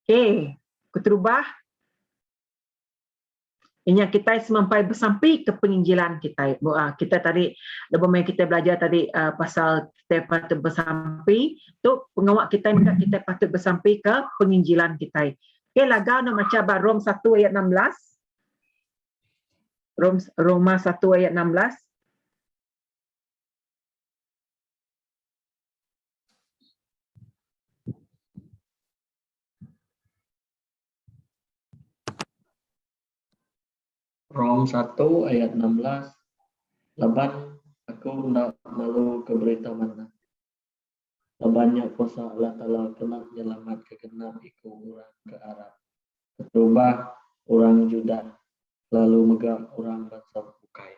Okay. Terubah ini kita sampai bersampai ke penginjilan kita. Kita tadi lebih banyak kita belajar tadi pasal kita patut bersampai tu pengawak kita minta kita patut bersampai ke penginjilan kita. Okey laga nak macam Rom 1 ayat 16. Roma 1 ayat 16. Rom 1 ayat 16 laban Aku nak malu ke berita mana. Banyak kuasa Allah Ta'ala kena selamat ke genap ikut orang ke Arab. Berubah orang Juda. Lalu megah orang bangsa Bukai.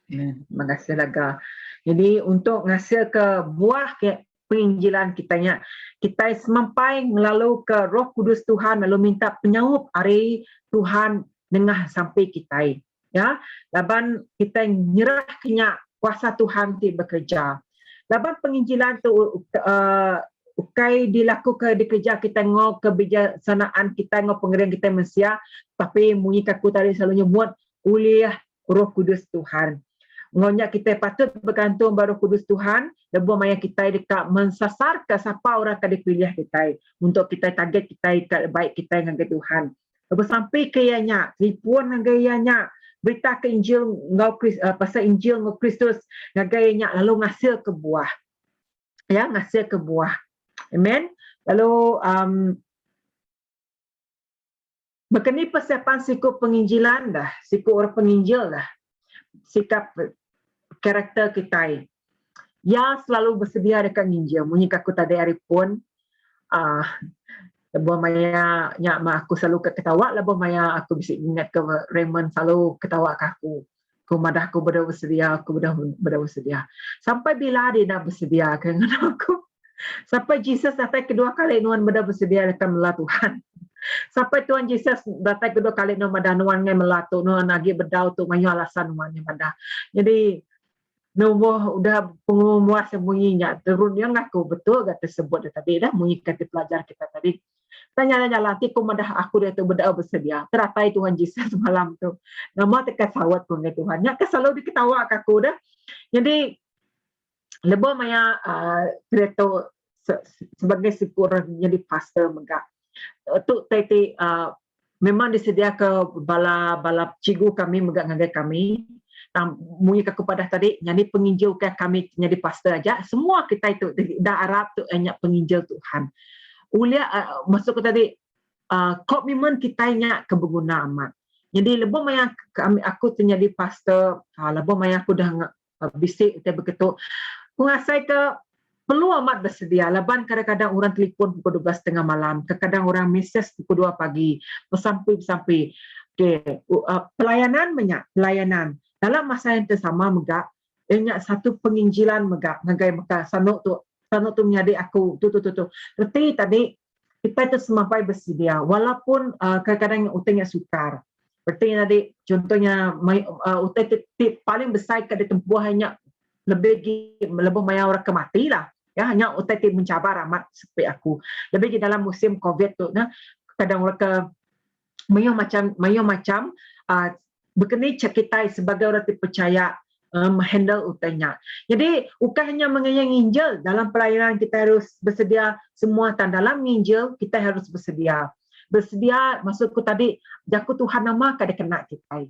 Terima kasih Laga. Jadi untuk ngasih ke buah ke penginjilan kitanya, kita semampai melalui ke Roh Kudus Tuhan, lalu minta penyaup hari Tuhan dengah sampai kita. Ya, laban kita nyerah kenya kuasa Tuhan ti bekerja. Laban penginjilan tu ukai dilakukan di kerja kita ngau kebijaksanaan kita ngau pengerian kita Malaysia, tapi munyi kaku tadi selalu nyebut uliah Roh Kudus Tuhan. Ngonya kita patut bergantung pada Roh Kudus Tuhan, lebuh maya kita dekat mensasar ke siapa orang kad dipilih kita untuk kita target kita ikat baik kita dengan Tuhan. Lepas sampai ke ianya, telefon dengan ianya, berita ke Injil ngau pasal Injil ngau Kristus dengan ianya, lalu ngasil ke buah. Ya, ngasil ke buah. Amen. Lalu berkenai persiapan sikap penginjilan dah, sikap orang penginjil dah. Sikap karakter kita yang selalu bersedia dekat Injil. Munyi aku tadi hari pun lebuh maya nyak mak aku selalu ketawa, lebuh maya aku bisa ingat ke Raymond selalu ketawa ke aku. Aku madah aku bersedia, aku bersedia. Sampai bila dia dah bersedia dengan aku. Sampai Jesus datang kedua kali nuan bersedia dekat melah Tuhan. Sampai Tuhan Yesus datang kedua kali nuan madah nuan ngai melatu nuan lagi berdau tu mayu alasan nuan yang madah. Jadi nubuh udah pengumuman sembunyinya turun yang aku betul kata sebut tadi dah munyi kata pelajar kita tadi. Tanya-tanya latih ku madah aku dia tu berdau bersedia. Teratai Tuhan Yesus malam tu. Nama tekat sawat pun Tuhan. Nya selalu diketawa aku dah. Jadi lebih maya kreator sebagai sekurang jadi pastor megak. Tu tadi memang disedia ke bala cikgu kami megak ngagai kami. Munyi ke kepada tadi jadi penginjil ke kami jadi pastor aja. Semua kita itu dah Arab tu hanya penginjil Tuhan. Ulia masuk ke tadi komitmen kita nya keberguna amat. Jadi lebih maya aku menjadi pastor, lebih maya aku dah bisik kita begitu. Mengasai ke perlu amat bersedia. Laban kadang-kadang orang telefon pukul 12.30 malam, kadang-kadang orang mesej pukul 2 pagi, bersampai-sampai. Okay. Pelayanan banyak, pelayanan. Dalam masa yang tersama megak, banyak satu penginjilan megak, ngagai megak sanuk tu menjadi aku tu. Berarti tadi kita itu semampai bersedia, walaupun kadang-kadang utangnya sukar. Berarti tadi contohnya utang paling besar ke tempuh hanya lebih maya orang kemati lah. Ya, hanya utai mencabar amat seperti aku. Lebih di dalam musim COVID tu, nah, kadang orang ke mayo macam berkenai kita sebagai orang percaya handle utainya. Jadi bukan hanya mengayang Injil dalam pelayanan kita harus bersedia semua dan dalam Injil kita harus bersedia. Bersedia maksudku tadi jaku Tuhan nama kada kena kita.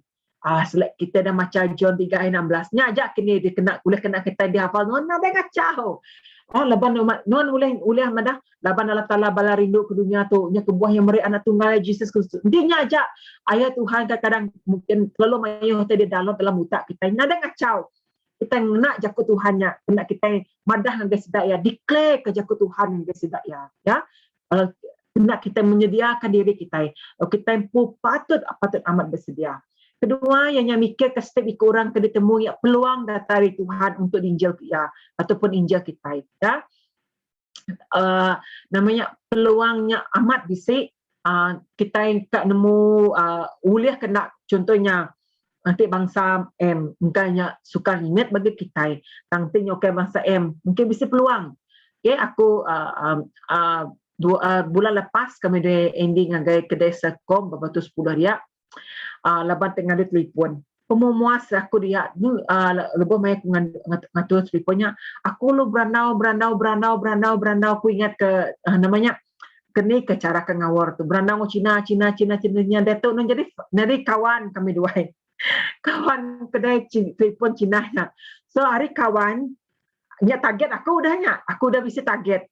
Kita dah macam John 3:16 nya aja kini boleh kena kita dihafal non ada ngacau. Laban non boleh madah laban Allah Taala bala rindu ke dunia tu nya kebuah yang meri anak tunggal Jesus Kristus. Intinya aja ayat Tuhan kadang mungkin selalu mayu tadi dalam utak kita. Ada ngacau. Kita nak jaku Tuhannya, kena kita madah dengan sedak ya, declare ke jaku Tuhan dengan sedak ya. Nak kita menyediakan diri kita. Kita patut amat bersedia. Kedua, yang mikir ke step ikut orang ke ditemu ya peluang dari Tuhan untuk Injil ya ataupun Injil kita ya. Namanya peluangnya amat bisik. Kita tak nemu uliah kena contohnya nanti bangsa M mungkinnya sukar ingat bagi kita. Nanti nyokai bangsa M mungkin bisa peluang. Okay, aku bulan lepas kami ada ending ngagai kedai Serkom beberapa 10 dia. Laban tengah dia telefon. Pemuas aku dia lebih banyak ngatur telefonnya. Aku lu berandau aku ingat ke namanya kini ke cara ke ngawar tu. Berandau Cina nya datuk jadi kawan kami dua. Kawan kedai telefon Cina nya. So hari kawan nya target aku udah bisa target.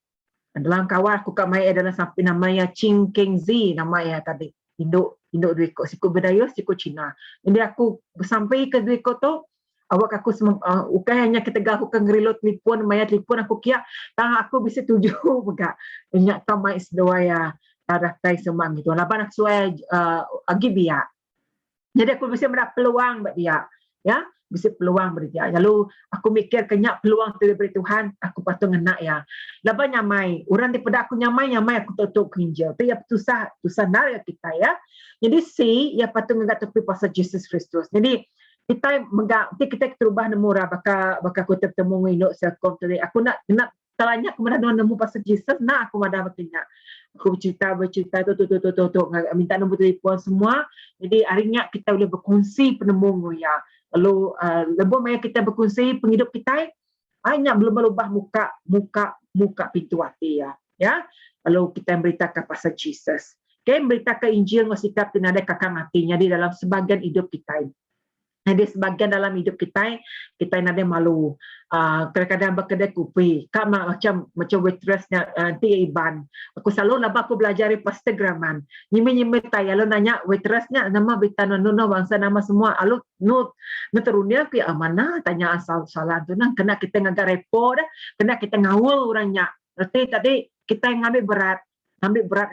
Dalam kawan aku kat mai adalah sampai namanya Ching Keng Zi namanya tadi. Induk duit ko siku budaya siku Cina. Jadi aku sampai ke duit ko tu Awak aku bukan hanya kita aku kan ngerilot telefon, maya telefon aku kia, tang aku bisa tuju juga. Inyak tamai sedoa ya, tai semua gitu. Lapan aku suai agi biak. Jadi aku bisa mendapat peluang buat dia. Ya, bisa peluang beri dia. Lalu aku mikir kenyak peluang tu daripada Tuhan, aku patut ngenak ya. Laban nyamai, orang daripada aku nyamai aku tutup kinjal. Tu ya susah nar kita ya. Jadi ya patut ngagak tepi pasal Jesus Kristus. Jadi kita terubah nemu ra baka aku bertemu nginuk selkom tadi. Aku nak talanya aku mana nemu pasal Jesus, nak aku madah bertanya. Aku bercerita tu minta nombor telefon semua. Jadi harinya kita boleh berkongsi penemu ya. Lalu lebih banyak kita berkongsi penghidup kita, banyak belum berubah muka pintu hati ya. Ya. Lalu kita beritakan pasal Jesus. Okay, beritakan Injil ngasikap tinada kakang hatinya di dalam sebagian hidup kita. Jadi sebagian dalam hidup kita ada malu. Kadang-kadang berkedai kopi, kak macam waitressnya nanti Iban. Aku selalu nak aku belajar di Instagraman. Nyimi tay, lalu nanya waitressnya nama Bitano Nuno bangsa nama semua. Lalu nuterunia ke mana tanya asal salah tu nang kena kita ngagak repot dah, kena kita ngawul orangnya. Berarti tadi kita yang ngambil berat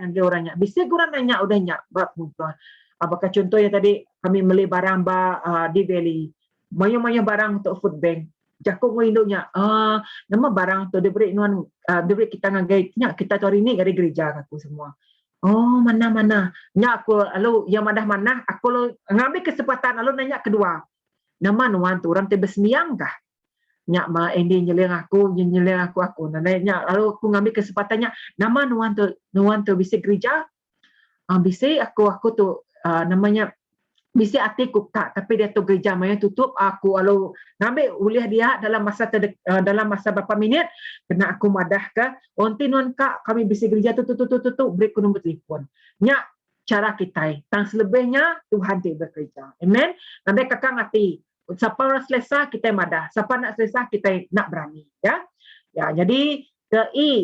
ngambil orangnya. Bisa kurang nanya udahnya bab muntah. Apakah contohnya tadi kami beli barang di Bali, banyak barang untuk food bank. Jakuk nginduknya, nama barang tu diberi kita ngagainya kita tu hari ni dari gereja aku semua. Oh mana. Nya aku lalu yang mana aku lalu ngambil kesempatan lalu nanya kedua. Nama nuan tu orang tebes miang kah? Nya ma Endi nyeleng aku. Nanya lalu aku ngambil kesempatannya. Nama nuan tu bisa gereja. Bisa aku tu namanya bisa hatiku tak, tapi dia tu gereja maya tutup aku lalu ngambil uliah dia dalam masa berapa minit kena aku madah ke onti non kak kami bisa gereja tutup break nombor telefon nya cara kita tang selebihnya Tuhan ti bekerja. Amen. Nanti kakak ngati siapa orang selesa kita madah, siapa nak selesa kita nak berani ya. Jadi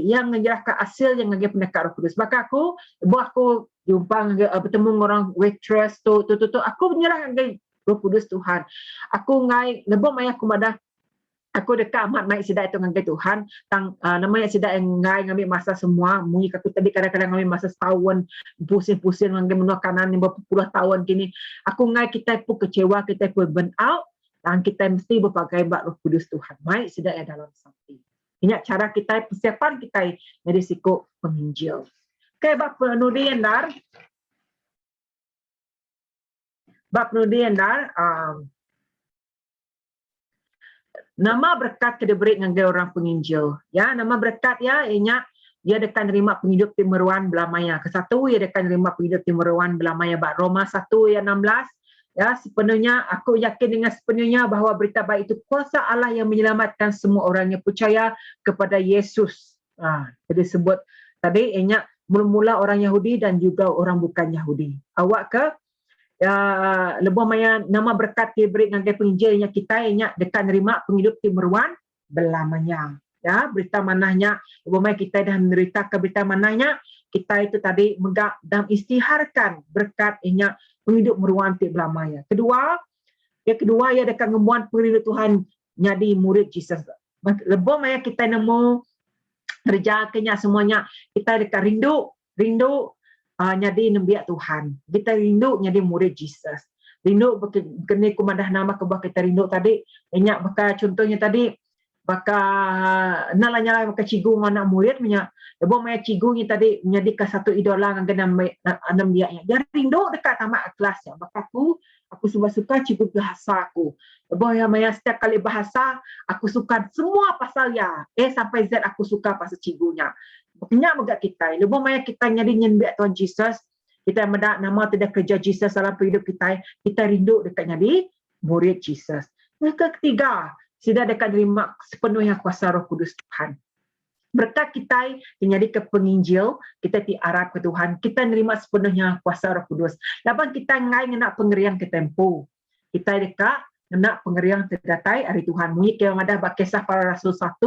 yang menjerahkan hasil yang ngagi pendekat Roh Kudus. Maka aku jumpa bertemu orang waitress tu aku menyerah ngagi Roh Kudus Tuhan. Aku ngai lebih maya aku madah aku dekat amat naik sidai tu ngagi Tuhan tang namanya sidai ngai ngambil masa semua mui aku tadi kadang-kadang ngambil masa setahun pusing-pusing ngagi menua kanan 50 tahun kini aku ngai kita pun kecewa kita pun burn out dan kita mesti berpakai bak Roh Kudus Tuhan mai sidai dalam sakti. Ingat cara kita, persiapan kita dari siku penginjil. Okay, bab penulian dar. Nama berkat kita beri dengan orang penginjil. Ya, nama berkat ya, ingat dia akan terima penghidup timuruan belamaya. Kesatu, dia akan terima penghidup timuruan belamaya. Bab Roma 1 ayat 16. Ya, sepenuhnya aku yakin dengan sepenuhnya bahawa berita baik itu kuasa Allah yang menyelamatkan semua orang yang percaya kepada Yesus. Jadi sebut tadi ingat mula-mula orang Yahudi dan juga orang bukan Yahudi. Awak ke lebih maya nama berkat diberi dengan penginjilnya kita ingat dekat nerima penghidup timuruan belamanya. Ya, berita manahnya lebih maya kita dah menderita ke berita manahnya kita itu tadi megak dan istiharkan berkat ingat penghidup meruan ti belamaya. Kedua ia dekat ngemuan penghidup Tuhan jadi murid Jesus. Lebih maya kita nemu kerja semuanya kita dekat rindu jadi nembiak Tuhan. Kita rindu jadi murid Jesus. Rindu kena kumadah nama kebah kita rindu tadi banyak baka contohnya tadi baka nalanya baka cigu anak murid punya lebih maya cigunya tadi menjadi ke satu idola dengan enam biaknya. Dia rindu dekat tamat kelasnya. Baka aku suka cigu bahasa aku. Lebih maya setiap kali bahasa aku suka semua pasal ya. Sampai Z aku suka pasal cigunya. Banyak megak kita. Lebih maya kita jadi nyembiak Tuhan Jesus. Kita mendak nama tidak kerja Jesus dalam hidup kita. Kita rindu dekat jadi murid Jesus. Yang ketiga, sudah dekat terima sepenuhnya kuasa Roh Kudus Tuhan. Berkat kita menjadi ke penginjil, kita diarah ke Tuhan, kita nerima sepenuhnya kuasa Roh Kudus. Lapan kita ngai nak pengerian ke tempo. Kita dekat nak pengerian terdatai hari Tuhan. Mungkin yang ada Kisah Para Rasul 1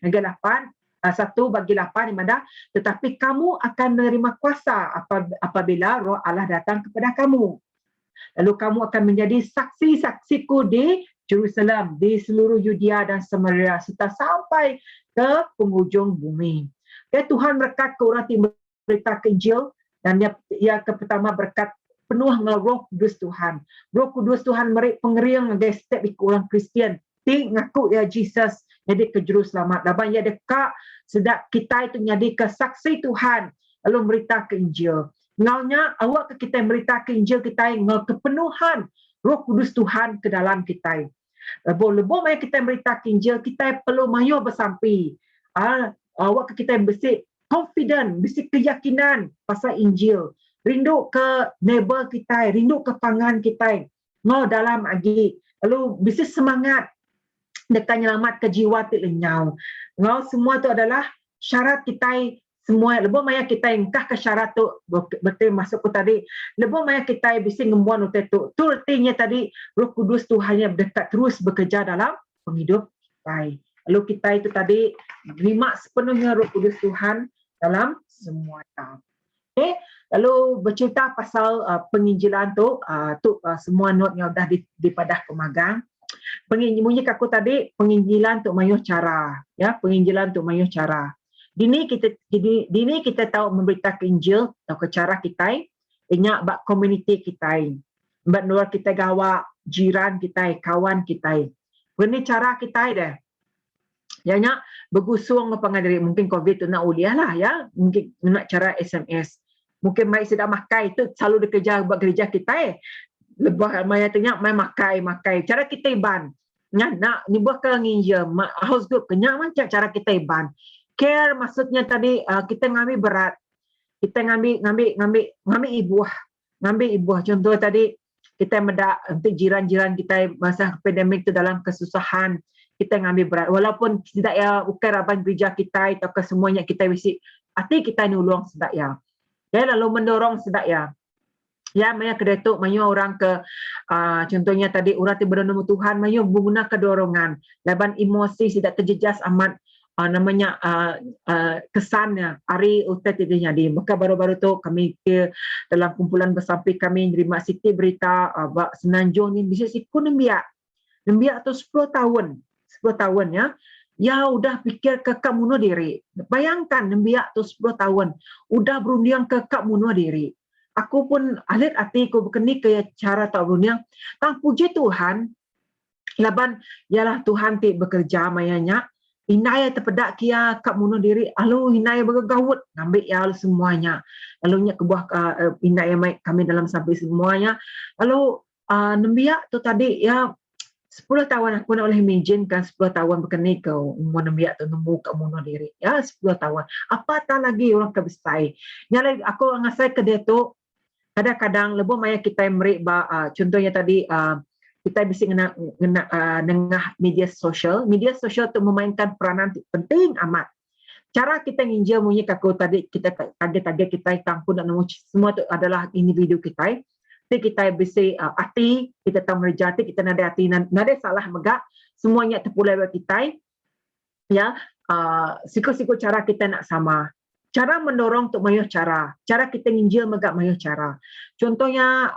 ayat 8 1 bagi 8 yang ada, tetapi kamu akan menerima kuasa apabila Roh Allah datang kepada kamu. Lalu kamu akan menjadi saksi-saksiku di Jerusalem, di seluruh Yudea dan Samaria, serta sampai ke penghujung bumi. Okay, Tuhan berkat ke orang timur berita ke Injil, dan ia ke pertama berkat penuh dengan Roh Kudus Tuhan. Roh Kudus Tuhan merik pengeriang dengan setiap ikut orang Kristian. Ti ngaku ya Jesus jadi ke juru selamat. Laban ia dekat sedap kita itu jadi ke saksi Tuhan lalu berita ke Injil. Ngaunya awak ke kita berita ke Injil kita ngau kepenuhan Roh Kudus Tuhan ke dalam kita. Lebih mai kita berita ke Injil kita perlu mayu bersampi. Awak ke kita bersih confident, bersih keyakinan pasal Injil. Rindu ke neighbor kita, rindu ke pangan kita. Ngau dalam agi. Lalu bersih semangat dekat nyelamat ke jiwa ti lenyau. Ngau semua tu adalah syarat kita semua. Lebih maya kita engkah ke syarat tu betul masuk ke tadi. Lebih maya kita bisa ngembuan utai tu. Tu artinya tadi Roh Kudus Tuhan yang dekat terus bekerja dalam penghidup kita. Lalu kita itu tadi terima sepenuhnya Roh Kudus Tuhan dalam semuanya. Okay. Lalu bercerita pasal penginjilan tu semua note yang dah dipadah pemagang. Bunyi aku tadi penginjilan untuk mayuh cara, ya, penginjilan untuk mayuh cara. Dini kita tahu memberitakan Injil atau ke cara kita, ingat bak komuniti kita, bak luar kita gawa jiran kita, kawan kita. Ini cara kita dah. Ya nya bergusung pengadari mungkin COVID tu nak uliah lah ya, mungkin nak cara SMS. Mungkin mai sedang makai itu selalu dikerja buat gereja kita lebah mai tanya mai makai cara kita iban nya nak ni buat ke nginja house group kenya macam cara kita iban care maksudnya tadi kita ngambil berat, kita ngambil ibuah contoh tadi kita medak untuk jiran-jiran kita masa pandemik tu dalam kesusahan kita ngambil berat walaupun tidak ya ukai raban gereja kita atau ke semuanya kita bisi hati kita nulung sedak ya. Okay, lalu mendorong sedak ya. Ya, maya kedetuk, mayu orang ke, contohnya tadi, orang tiba bertemu Tuhan, mayu guna kedorongan. Laban emosi tidak terjejas amat, kesannya, hari utat itu jadi. Maka baru-baru tu kami dalam kumpulan bersampai kami, terima Siti berita, Senanjung ni, bisa siku nembiak tu 10 tahun ya. Ya udah pikir kekak bunuh diri. Bayangkan nembiak tu 10 tahun. Udah berunding kekak bunuh diri. Aku pun alit hati aku berkeni ke cara tak berunding. Tang puji Tuhan. Laban ialah Tuhan ti bekerja mayanya. Inai terpedak kia kak bunuh diri. Lalu inai bergawut ngambil ya semuanya. Lalu nya kebuah inai mai kami dalam sampai semuanya. Lalu nembiak tu tadi ya 10 tahun aku nak boleh imaginekan 10 tahun berkeni ke umur nembiak tu nemu ke bunuh diri. Ya 10 tahun. Apa tak lagi orang kebesai. Yang aku ngasai ke dia tu kadang-kadang lebih maya kita merik contohnya tadi kita bisa nengah media sosial. Media sosial tu memainkan peranan penting amat. Cara kita nginjil munyi aku tadi kita target kita tangkun dan nemu semua tu adalah individu kita. Kita bisa hati, kita tahu merejati, kita nada hati, nada salah megak, semuanya terpulai bagi kita. Ya, siku-siku cara kita nak sama. Cara mendorong untuk mayuh cara kita nginjil megak mayuh cara. Contohnya,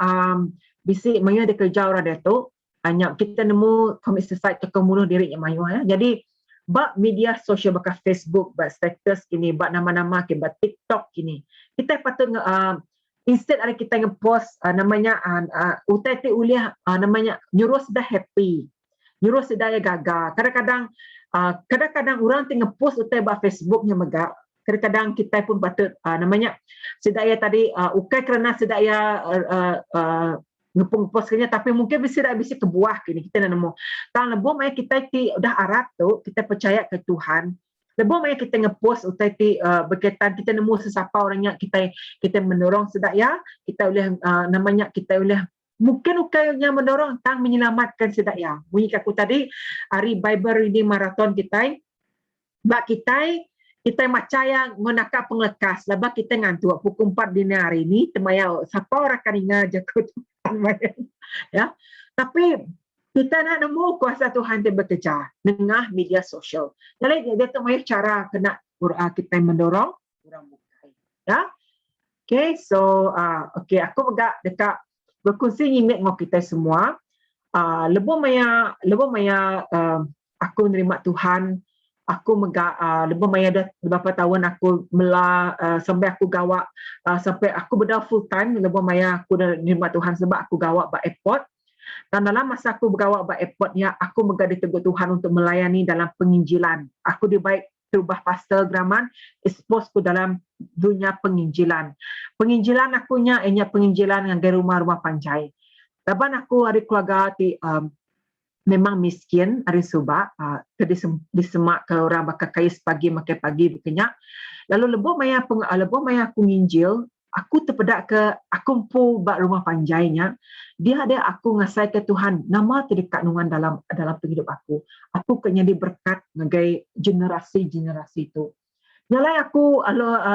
bisa mayuh ada kerja orang itu, hanya kita nemu commit suicide atau bunuh diri yang mayuh. Ya. Jadi, bak media sosial, bak Facebook, bak status kini, bak nama-nama, bak TikTok kini. Kita patut instead ada kita nge-post namanya UTT uliah namanya nyuruh sudah happy, nyuruh sudah ya gagal. Kadang-kadang orang tengah post utai ba Facebooknya megak. Kadang-kadang kita pun patut namanya sudah ya tadi ukai kerana sudah ya ngepung postnya tapi mungkin bisa kebuah kini kita nak nemu. Tang lebih mai kita udah arah tu kita percaya ke Tuhan. Lebih banyak kita ngepost utai berkaitan kita nemu sesiapa orangnya kita mendorong sedak ya kita boleh namanya kita boleh mungkin ukainya mendorong tang menyelamatkan sedak ya. Bunyi aku tadi hari Bible reading marathon kita bak kita macaya menakar penglekas labak kita ngantuk pukul 4 dini hari ini temaya siapa orang kan ingat jakut ya. Tapi kita nak nemu kuasa Tuhan yang bekerja dengan media sosial. Jadi dia tu banyak cara kena kita mendorong orang bukai. Ya. Okay, so okay aku agak dekat berkongsi ngimit dengan kita semua. Lebih maya aku nerima Tuhan. Aku lebih maya dah beberapa tahun aku sampai aku gawak sampai aku berda full time. Lebih maya aku dah nerima Tuhan sebab aku gawak ba airport. Dan dalam masa aku bergawak ba airport ni, aku menggadi teguh Tuhan untuk melayani dalam penginjilan. Aku dibaik terubah pastor Graman, expose ku dalam dunia penginjilan. Penginjilan akunya ianya penginjilan dengan rumah-rumah panjai. Taban aku hari keluarga memang miskin hari subak, disemak ke orang bakal kaya sepagi makan pagi berkenyak. Lalu lebih maya aku nginjil, aku terpedak ke aku pu bak rumah panjainya. Dia ada aku ngasai ke Tuhan, nama terdekat nungan dalam hidup aku. Aku kena diberkat ngagai generasi itu. Nyalai aku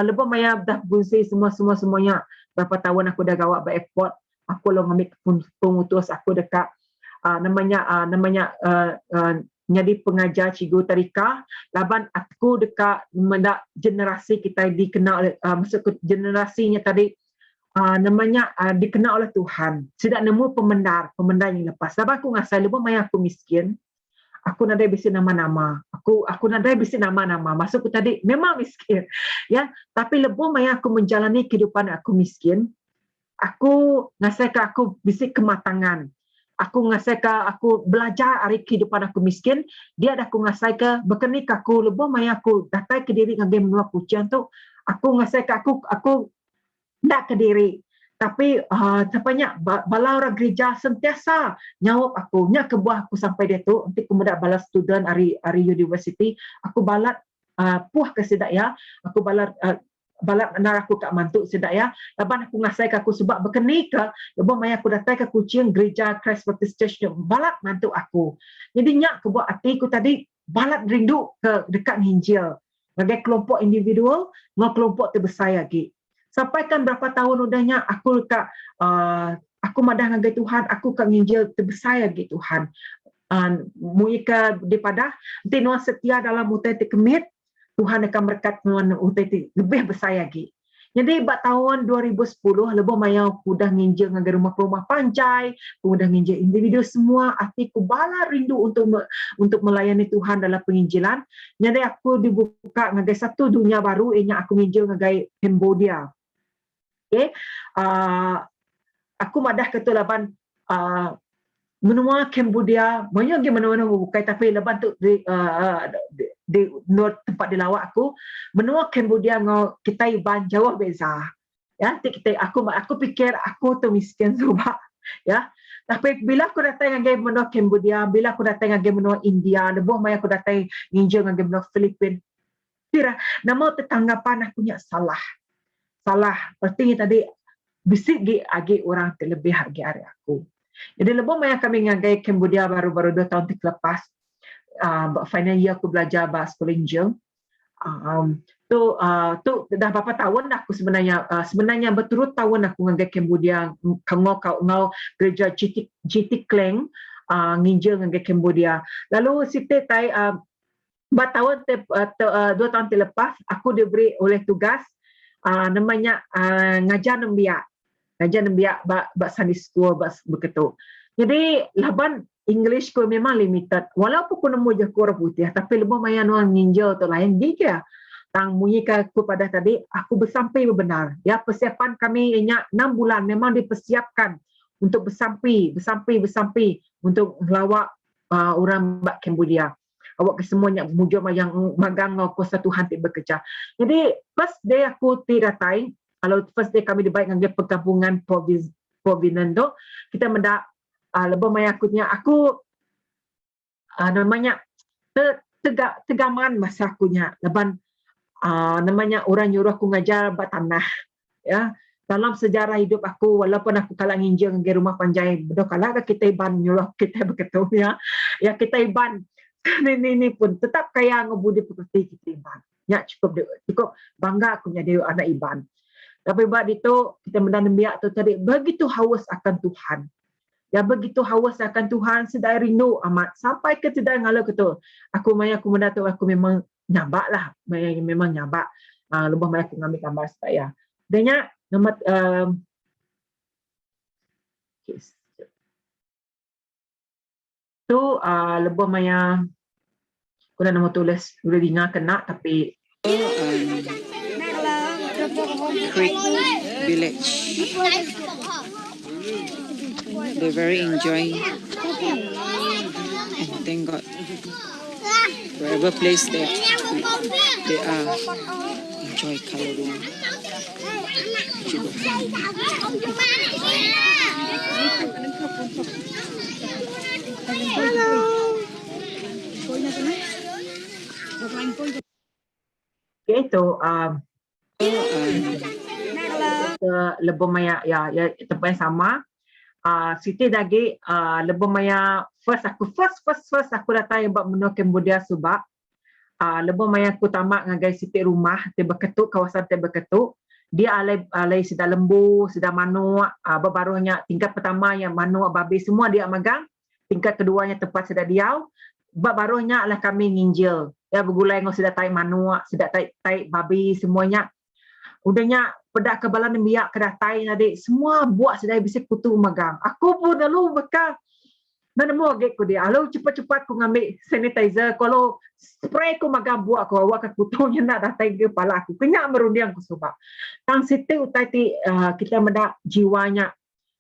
lebih maya dah berfungsi semuanya. Berapa tahun aku dah gawak ba airport, aku lo ngambil pengutus aku dekat jadi pengajar cikgu tarikah. Laban aku dekat mendak generasi kita dikenal masuk ke generasinya tadi dikenal oleh Tuhan. Tidak nemu pemendar yang lepas. Laban aku ngasai lebih maya aku miskin. Aku nadai bisi nama-nama. Aku nadai bisi nama-nama. Masuk aku tadi memang miskin. Ya, tapi lebih maya aku menjalani kehidupan aku miskin. Aku ngasai ke aku bisi kematangan. Aku ngasai ke aku belajar hari kehidupan aku miskin. Dia ada aku ngasai ke berkenik aku lebih maya aku datai ke diri dengan menua kucian tu. Aku ngasai ke aku tak ke diri. Tapi tapanya bala orang gereja sentiasa nyawab aku, nya ke buah aku sampai dia tu, nanti aku mendak balas student hari university, aku balat puah ke sedak ya, aku balat anak aku kat mantuk sedak ya, laban aku ngasai ke aku sebab berkenik ke, lebih maya aku datang ke kucing gereja Christ Baptist Church, balat mantuk aku. Jadi nyak ke buat hati aku tadi, balat rindu ke dekat Hinjil, sebagai kelompok individual, dengan kelompok terbesar lagi. Sampaikan berapa tahun udahnya aku aku madah ngagai Tuhan, aku kat nginjil terbesar lagi Tuhan. Muika daripada nanti nuan setia dalam utai kemit, Tuhan akan berkat nuan utai lebih besar lagi. Jadi buat tahun 2010 lebih maya aku dah nginjil ngagai rumah panjai, aku dah nginjil individu semua, hatiku bala rindu untuk melayani Tuhan dalam penginjilan. Jadi aku dibuka ngagai satu dunia baru, ianya aku nginjil ngagai Cambodia. Okay. Aku madah ketua laban menua Cambodia, banyak lagi menua bukai tapi laban tu di tempat dilawak aku, menua Cambodia ngau kita iban jauh beza. Ya, aku fikir aku tu miskin sebab ya. Tapi bila aku datang dengan menua Cambodia, bila aku datang dengan menua India, lebih mai aku datang nginjil dengan menua Filipina. Kira nama tetanggapan aku nya salah. Artinya tadi bisik agi orang terlebih agi hari aku. Jadi lebih banyak kami ngagai Cambodia baru-baru 2 tahun lepas. Final year aku belajar bahasa sekolah Injil. Tu dah berapa tahun aku sebenarnya berturut tahun aku ngagai Cambodia ngau gereja GT Klang nginjil ngagai Cambodia. Lalu site tai 2 tahun lepas aku diberi oleh tugas namanya ngajar nembiak bak Sunday school bak begitu. Jadi laban English ku memang limited. Walaupun aku nemu je kurang putih, tapi lebih mayan orang nginjil tu lain dia. Tang munyika aku pada tadi, aku bersampai benar. Ya, persiapan kami ianya 6 bulan memang dipersiapkan untuk bersampai untuk melawak orang bak Cambodia. Awak kesemuanya mujur yang magang kuasa Tuhan tidak bekerja. Jadi first day aku tidak datai. Kalau first day kami dibaik dengan pergabungan Provinendo, kita mendak lebih mayakutnya aku namanya tegaman masa akunya. Leban namanya orang nyuruh aku ngajar bak tanah. Ya, dalam sejarah hidup aku, walaupun aku kalah nginjil dengan rumah panjai, betul kalah kita iban nyuruh kita begitu ya. Ya kita iban ini pun tetap kaya ngebudi pekerti kita iban. Ya cukup bangga aku jadi anak iban. Tapi buat itu kita mendanam biak tu tadi begitu haus akan Tuhan. Ya begitu haus akan Tuhan, sedai rindu amat sampai ke tidak ngalah ketu. Aku mendatu aku memang nyabak lah, memang nyabak. Lebih banyak aku ngambil gambar saya. Danya nama Okay. Tu lebih maya kuna nama tulis boleh dengar kena tapi Creek Village. They're very enjoying. And thank God, wherever place they are, enjoy coloring. okay, tu lebih maya ya tempat yang sama. Siti lagi lebih maya first aku datang yang buat menu Cambodia subak. Lebih maya aku tamak ngagai siti rumah tiba ketuk kawasan tiba ketuk. Dia alai sudah lembu, sudah manuk, barunya tingkat pertama yang manuk babi semua dia magang. Tingkat keduanya tempat sudah diau. Barunya lah kami nginjil. Ya bergulai ngau sudah tai manuk, sudah tai babi semuanya. Udahnya pedak kebalan biak kedatai adik semua buat sudah bisa kutu magang. Aku pun lalu bekal dan mau agak ku dia. Lalu cepat-cepat ku ngambil sanitizer. Kalau spray ku magang buat ku awak kutunya nak datai ke kepala aku. Kenyak merundiang ku sebab. Tang situ utai kita mendak jiwanya.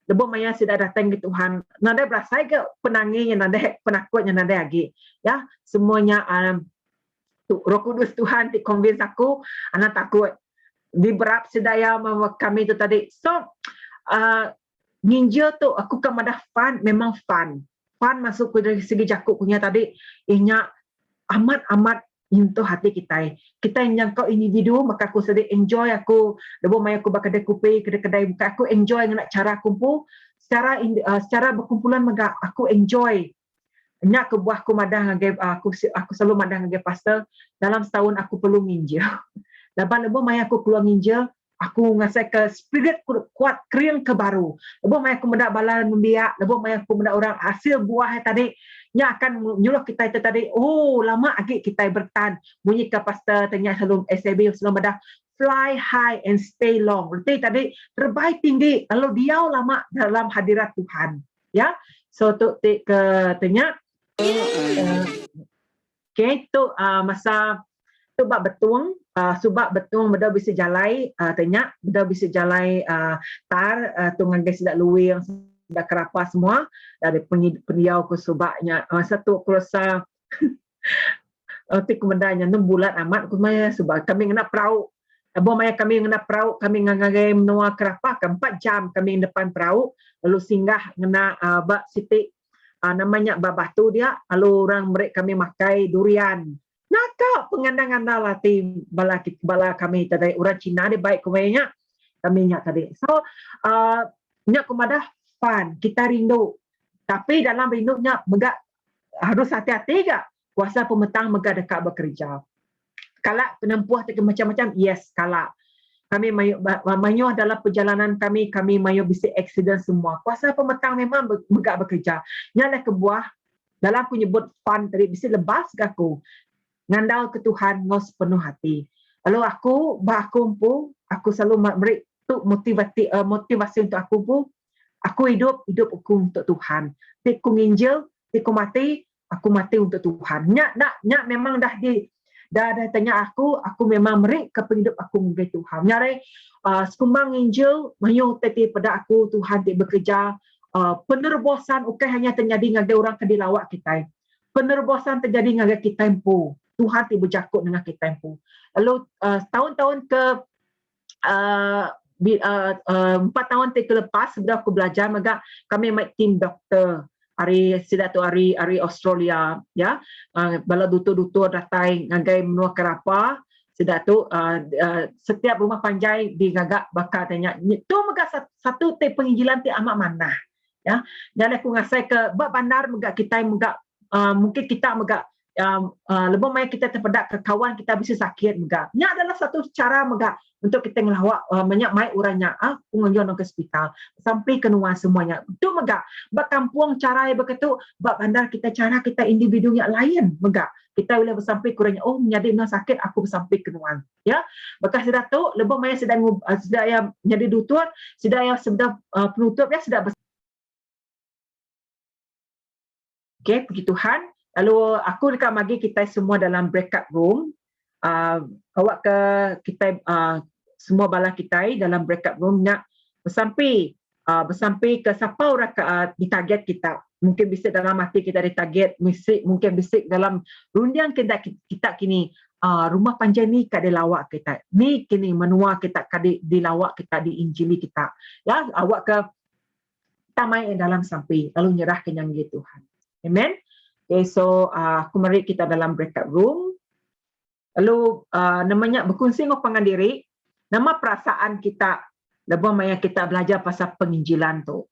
Lebih maya sudah datang ke Tuhan. Nada berasa ke penangisnya, nada penakutnya, nada lagi. Ya, semuanya Roh Kudus Tuhan di convince aku, anak takut. Di berap sedaya kami tu tadi. So, ninja tu aku kan ada fun, memang fun. Fun masuk dari segi jakuk punya tadi, inya amat-amat untuk hati kita. Kita yang kau individu, maka aku sedih enjoy aku. Lebih mai aku bakal kedai buka, aku enjoy dengan cara kumpul. Secara berkumpulan, maka aku enjoy. Nyak ke buah aku madah aku selalu madah ngagai pastor. Dalam setahun aku perlu nginjil. Lepas lebih mai aku keluar nginjil, aku ngasai ke spirit kuat kering ke baru. Lebih mai aku mendak balan membiak, lebih mai aku mendak orang hasil buah tadi nya akan nyuruh kita itu tadi. Oh, lama lagi kita bertahan. Bunyi ke pastor tanya selalu SAB selalu mendak fly high and stay long. Berarti tadi terbaik tinggi lalu diau lama dalam hadirat Tuhan. Ya. So tu ke tanya okay, tu masa tu bab betung subak betung benda bisa jalai tanya benda bisa jalai tar tu ngagai sudah luwe yang sudah kerapa semua dari pendiau ke subaknya satu kurasa ti komandanya 6 bulan amat kumaya subak kami ngena perahu Abo maya kami ngena perahu kami ngagai menua kerapa ke 4 jam kami depan perahu lalu singgah ngena bak siti namanya babatu dia lalu orang mereka kami makai durian. Nakak pengandang-andang latih bala kami tadi orang Cina dia baik kumanya kami nyak tadi. So nyak kumadah fun kita rindu. Tapi dalam rindunya megak harus hati-hati gak kuasa pemetang megak dekat bekerja. Kalak penempuh macam-macam yes kalak. Kami mayu dalam perjalanan kami mayu bisa accident semua. Kuasa pemetang memang megak bekerja. Nyak kebuah dalam aku nyebut fun tadi bisa lebas gak aku. Ngandal ke Tuhan ngos penuh hati. Lalu aku selalu beri tu motivasi untuk aku pun. Aku hidup aku untuk Tuhan. Aku nginjil, aku mati untuk Tuhan. Nyak memang dah tanya aku memang beri kehidup aku untuk Tuhan. Nyare sekumbang nginjil, mayu teti pada aku Tuhan dia bekerja. Penerbosan bukan hanya terjadi ngagai orang kedilawak kita. Penerbosan terjadi ngagai kita empu. Tuhan tiba jakut dengan kita empu. Lalu tahun-tahun ke 4 tahun ke lepas sudah aku belajar maka kami make tim doktor hari Australia ya bala dutur datai ngagai menua kerapa sudah tu setiap rumah panjai di gagak bakal tanya tu maka satu te penginjilan ti amat mana ya dan aku ngasai ke bab bandar maka kita mungkin kita maka lebih banyak kita terpedak ke kawan kita bisa sakit mega. Ini adalah satu cara mega untuk kita ngelawak banyak mai urangnya pengunjung ke hospital sampai kenuan semuanya. Itu mega. Bak kampung cara yang begitu, bak bandar kita cara kita individu yang lain mega. Kita boleh bersampai kurangnya menjadi sakit aku bersampai kenuan. Ya. Bekas sudah tu lebih banyak sedang yang jadi dutur, sudah penutup ya sudah Okay, puji Tuhan. Lalu aku dekat bagi kita semua dalam breakout room. Awak ke kita semua bala kita dalam breakout room nak bersampai ke siapa orang ditarget kita. Mungkin bisik dalam hati kita ditarget, mungkin bisik dalam rundian kita kini rumah panjang ni kad lawak kita. Ni kini menua kita kad di lawak kita, di injili kita. Ya, awak ke tamai dalam sampai lalu nyerah kenyang Tuhan. Amen. Okay, so aku mari kita dalam breakout room. Lalu namanya berkongsi ngopangan diri. Nama perasaan kita, lebih banyak kita belajar pasal penginjilan tu.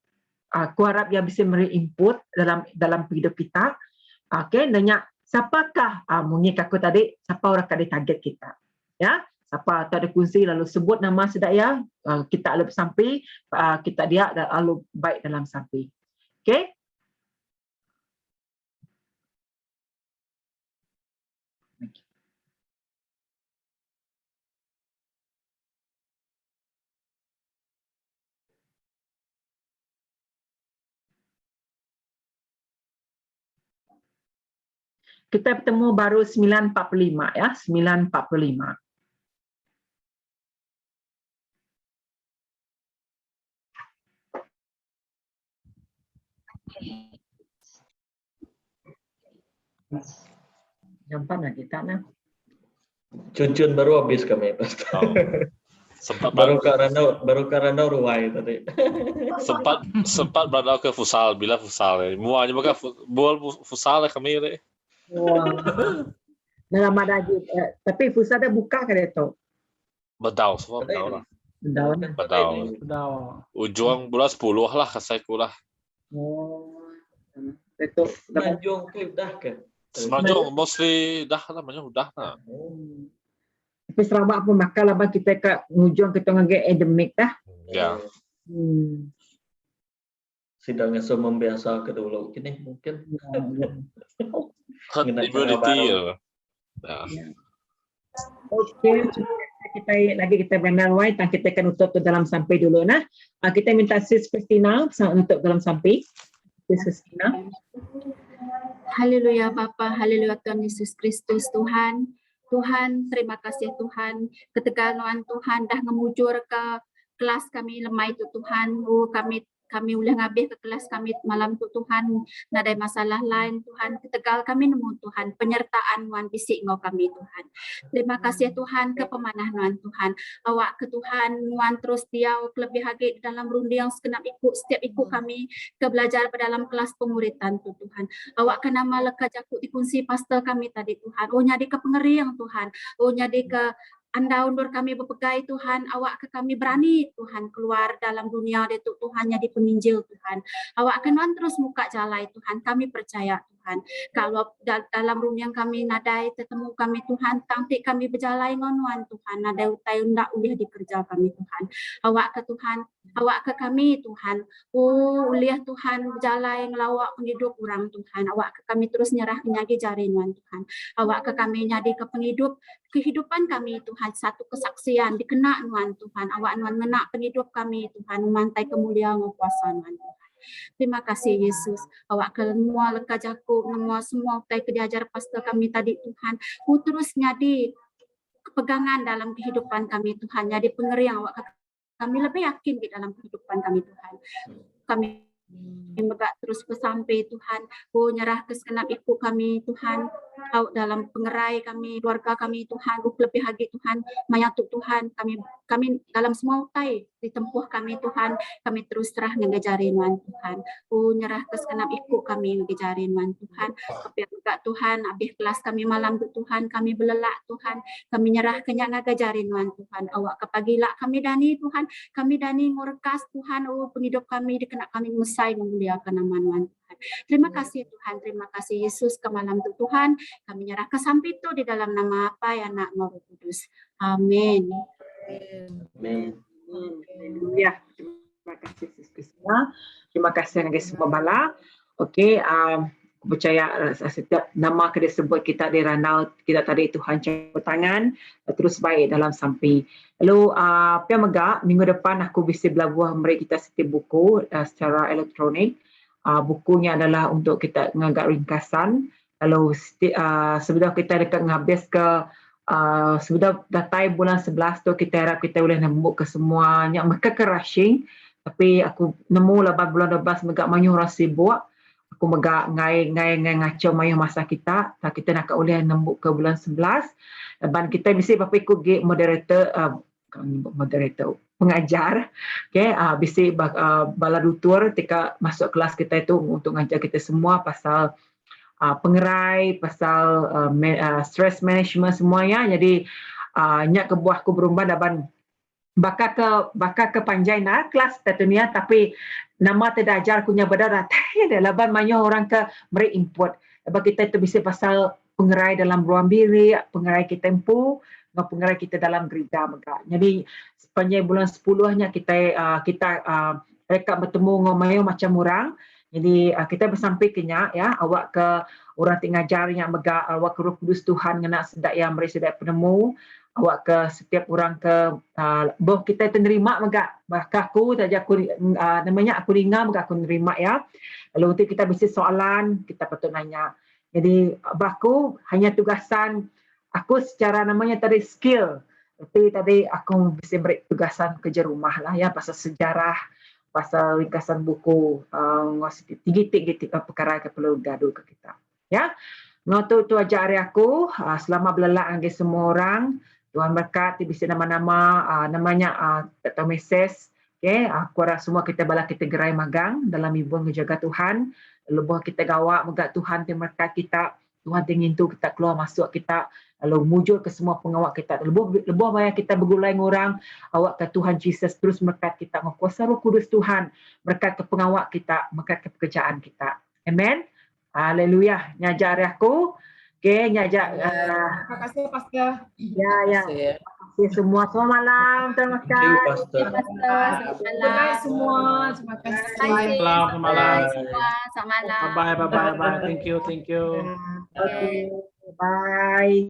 Aku harap dia bisa beri input dalam hidup kita. Okay, nanya siapakah mungkin aku tadi siapa orang kadi target kita. Ya, siapa tak ada kunci lalu sebut nama sedaya kita lalu sampai kita dia lalu baik dalam sampai. Okay. Kita bertemu baru 9.45 ya, 9.45. Jam mana kita nak? Cun baru habis kami pasti. Sempat baru karena ruai tadi. sempat berada ke futsal bila futsal. Muanya bukan bola futsal kami ni. Wah. Dalam ada tapi futsal dah buka ke dia tu? Bedau semua bedau lah. Bedau. Ujung bulan 10 lah kasaiku lah. Oh. Betul. Semenjung tu dah ke? Semenjung mostly dah lah, udah lah. Tapi Sarawak pun makan lah kita ke ujung kita ngage endemik dah. Ya. Sidangnya semua biasa ke dulu kini mungkin. Herd immunity. Ya. Okey, kita benar dan kita akan tutup dalam sampai dulu nah. Kita minta Sis Christina untuk dalam sampai. Sis Christina. Haleluya Bapa, haleluya Tuhan Yesus Kristus Tuhan. Tuhan, terima kasih Tuhan. Ketegalan Tuhan dah ngemujur ke kelas kami lemah itu Tuhan. Kami boleh ngabih ke kelas kami malam tu Tuhan. Nadai masalah lain Tuhan. Ketegal kami nemu Tuhan. Penyertaan Tuhan bisik ngau kami Tuhan. Terima kasih Tuhan ke pemanah Tuhan Tuhan. Awak ke Tuhan Tuhan terus diau lebih hagi dalam rundi yang sekenap ikut setiap ikut kami ke belajar dalam kelas penguritan tu Tuhan. Awak ke nama leka jakut dikunci pastor kami tadi Tuhan. Oh nyadi ke pengeriang Tuhan. Oh nyadi ke Anda undur kami berpegai Tuhan, awak ke kami berani Tuhan keluar dalam dunia itu Tuhan jadi penginjil Tuhan. Awak akan terus muka jalan Tuhan, kami percaya Tuhan. Kalau dalam dunia kami nadai ketemu kami Tuhan, tangtik kami berjalan ngonuan Tuhan, nadai utai undak uliah dikerja kami Tuhan. Awak ke Tuhan, awak ke kami Tuhan. Oh uliah Tuhan berjalan ngelawak penghidup orang Tuhan. Awak ke kami terus nyerah nyagi jarinuan Tuhan. Awak ke kami nyadi ke penghidup kehidupan kami Tuhan, satu kesaksian dikena Tuhan Tuhan. Awak Tuhan ngena penghidup kami Tuhan, mantai kemuliaan kuasa Tuhan. Terima kasih Yesus. Awak ke semua leka jaku, semua utai ke diajar pastor kami tadi Tuhan. Ku terus nyadi kepegangan dalam kehidupan kami Tuhan. Jadi pengerian awak kami lebih yakin di dalam kehidupan kami Tuhan. Kami megak terus sampai Tuhan. Oh nyerah ke segenap ikut kami Tuhan. Dalam pengerai kami, keluarga kami Tuhan. Lebih lagi Tuhan, menyatu Tuhan. Kami dalam semua utai ditempuh kami Tuhan. Kami terus terah ngejarin Tuhan. Oh nyerah ke segenap ikut kami ngejarin Tuhan. Tapi megak Tuhan, habis kelas kami malam tu Tuhan. Kami belelak Tuhan. Kami nyerah kenyak ngejarin Tuhan. Awak kepagila kami dani Tuhan. Kami dani ngurkas Tuhan. Oh penghidup kami dikena kami mesai memuliakan nama Tuhan. Terima kasih Tuhan, terima kasih Yesus ke malam itu Tuhan. Kami nyerahkan sampai itu di dalam nama apa ya Anak Roh Kudus. Amin. Amin. Ya, terima kasih Yesus. Terima kasih guys semua bala. Okey, aku percaya setiap nama que disebut kita di ranau kita tadi Tuhan campur tangan terus baik dalam sampai. Lalu apa megak minggu depan aku bisa belabuh mereka kita setiap buku secara elektronik. bukunya adalah untuk kita ngagak ringkasan. Kalau sebelum kita dekat nghabis ke sudah datai bulan 11 tu, kita harap kita boleh nembuk ke semuanya. Mereka ke rushing, tapi aku nemu lepas bulan 12 megak mayuh orang sibuk. Aku megak ngai ngacau mayuh masa kita. Tak kita nak boleh nembuk ke bulan 11. Dan kita mesti bapa ikut gate moderator, pengajar. Okay, mesti bala tutor ketika masuk kelas kita itu untuk ngajar kita semua pasal pengerai, pasal stress management semuanya. Jadi nyak ke buah ku berumban daban bakal ke panjai na kelas tatunia, tapi nama tidak ajar kunya berdarat ya laban banyak orang ke beri input. Sebab kita itu bisa pasal pengerai dalam ruang bilik, pengerai kita tempu, dengan pengerai kita dalam gereja mereka. Jadi sepanjang bulan 10-nya kita mereka bertemu ngomayo macam orang. Jadi kita bersampaikannya ya, awak ke orang tingajar yang megak, awak ke Roh Kudus Tuhan ngena sedak yang mereka sedak penemu, awak ke setiap orang ke boh kita terima megak. Bahkan aku saja aku namanya aku ringa megak aku nerima ya. Lalu nanti kita bisa soalan, kita patut nanya. Jadi aku hanya tugasan aku secara namanya tadi skill. Tapi tadi aku bisa beri tugasan kerja rumah lah ya, pasal sejarah, pasal ringkasan buku, tinggi-tinggi perkara yang perlu gaduh ke kita. Ya, ngotot tu aja hari aku. Selama belelak dengan semua orang, Tuhan berkati bisa nama-nama namanya tak tahu mesej. Okay, aku rasa semua kita bala kita gerai magang dalam ibu menjaga Tuhan. Lebuh kita gawak megak Tuhan berkat kita. Tuhan ingin tu kita keluar masuk kita, lalu mujur ke semua pengawak kita. Lebuh banyak kita bergulai orang, awak ke Tuhan Yesus terus berkat kita. Kuasa Roh Kudus Tuhan berkat ke pengawak kita, berkat ke pekerjaan kita. Amen. Haleluya. Nyajar aku. Okay, nyajar. Terima kasih Pastor. Ya. Terima kasih semua. Selamat malam. Terima Thank you, kasih. Pastor. Good night semua. Terima kasih. Selamat malam. Selamat malam. Bye bye. Thank you. Okay. Bye.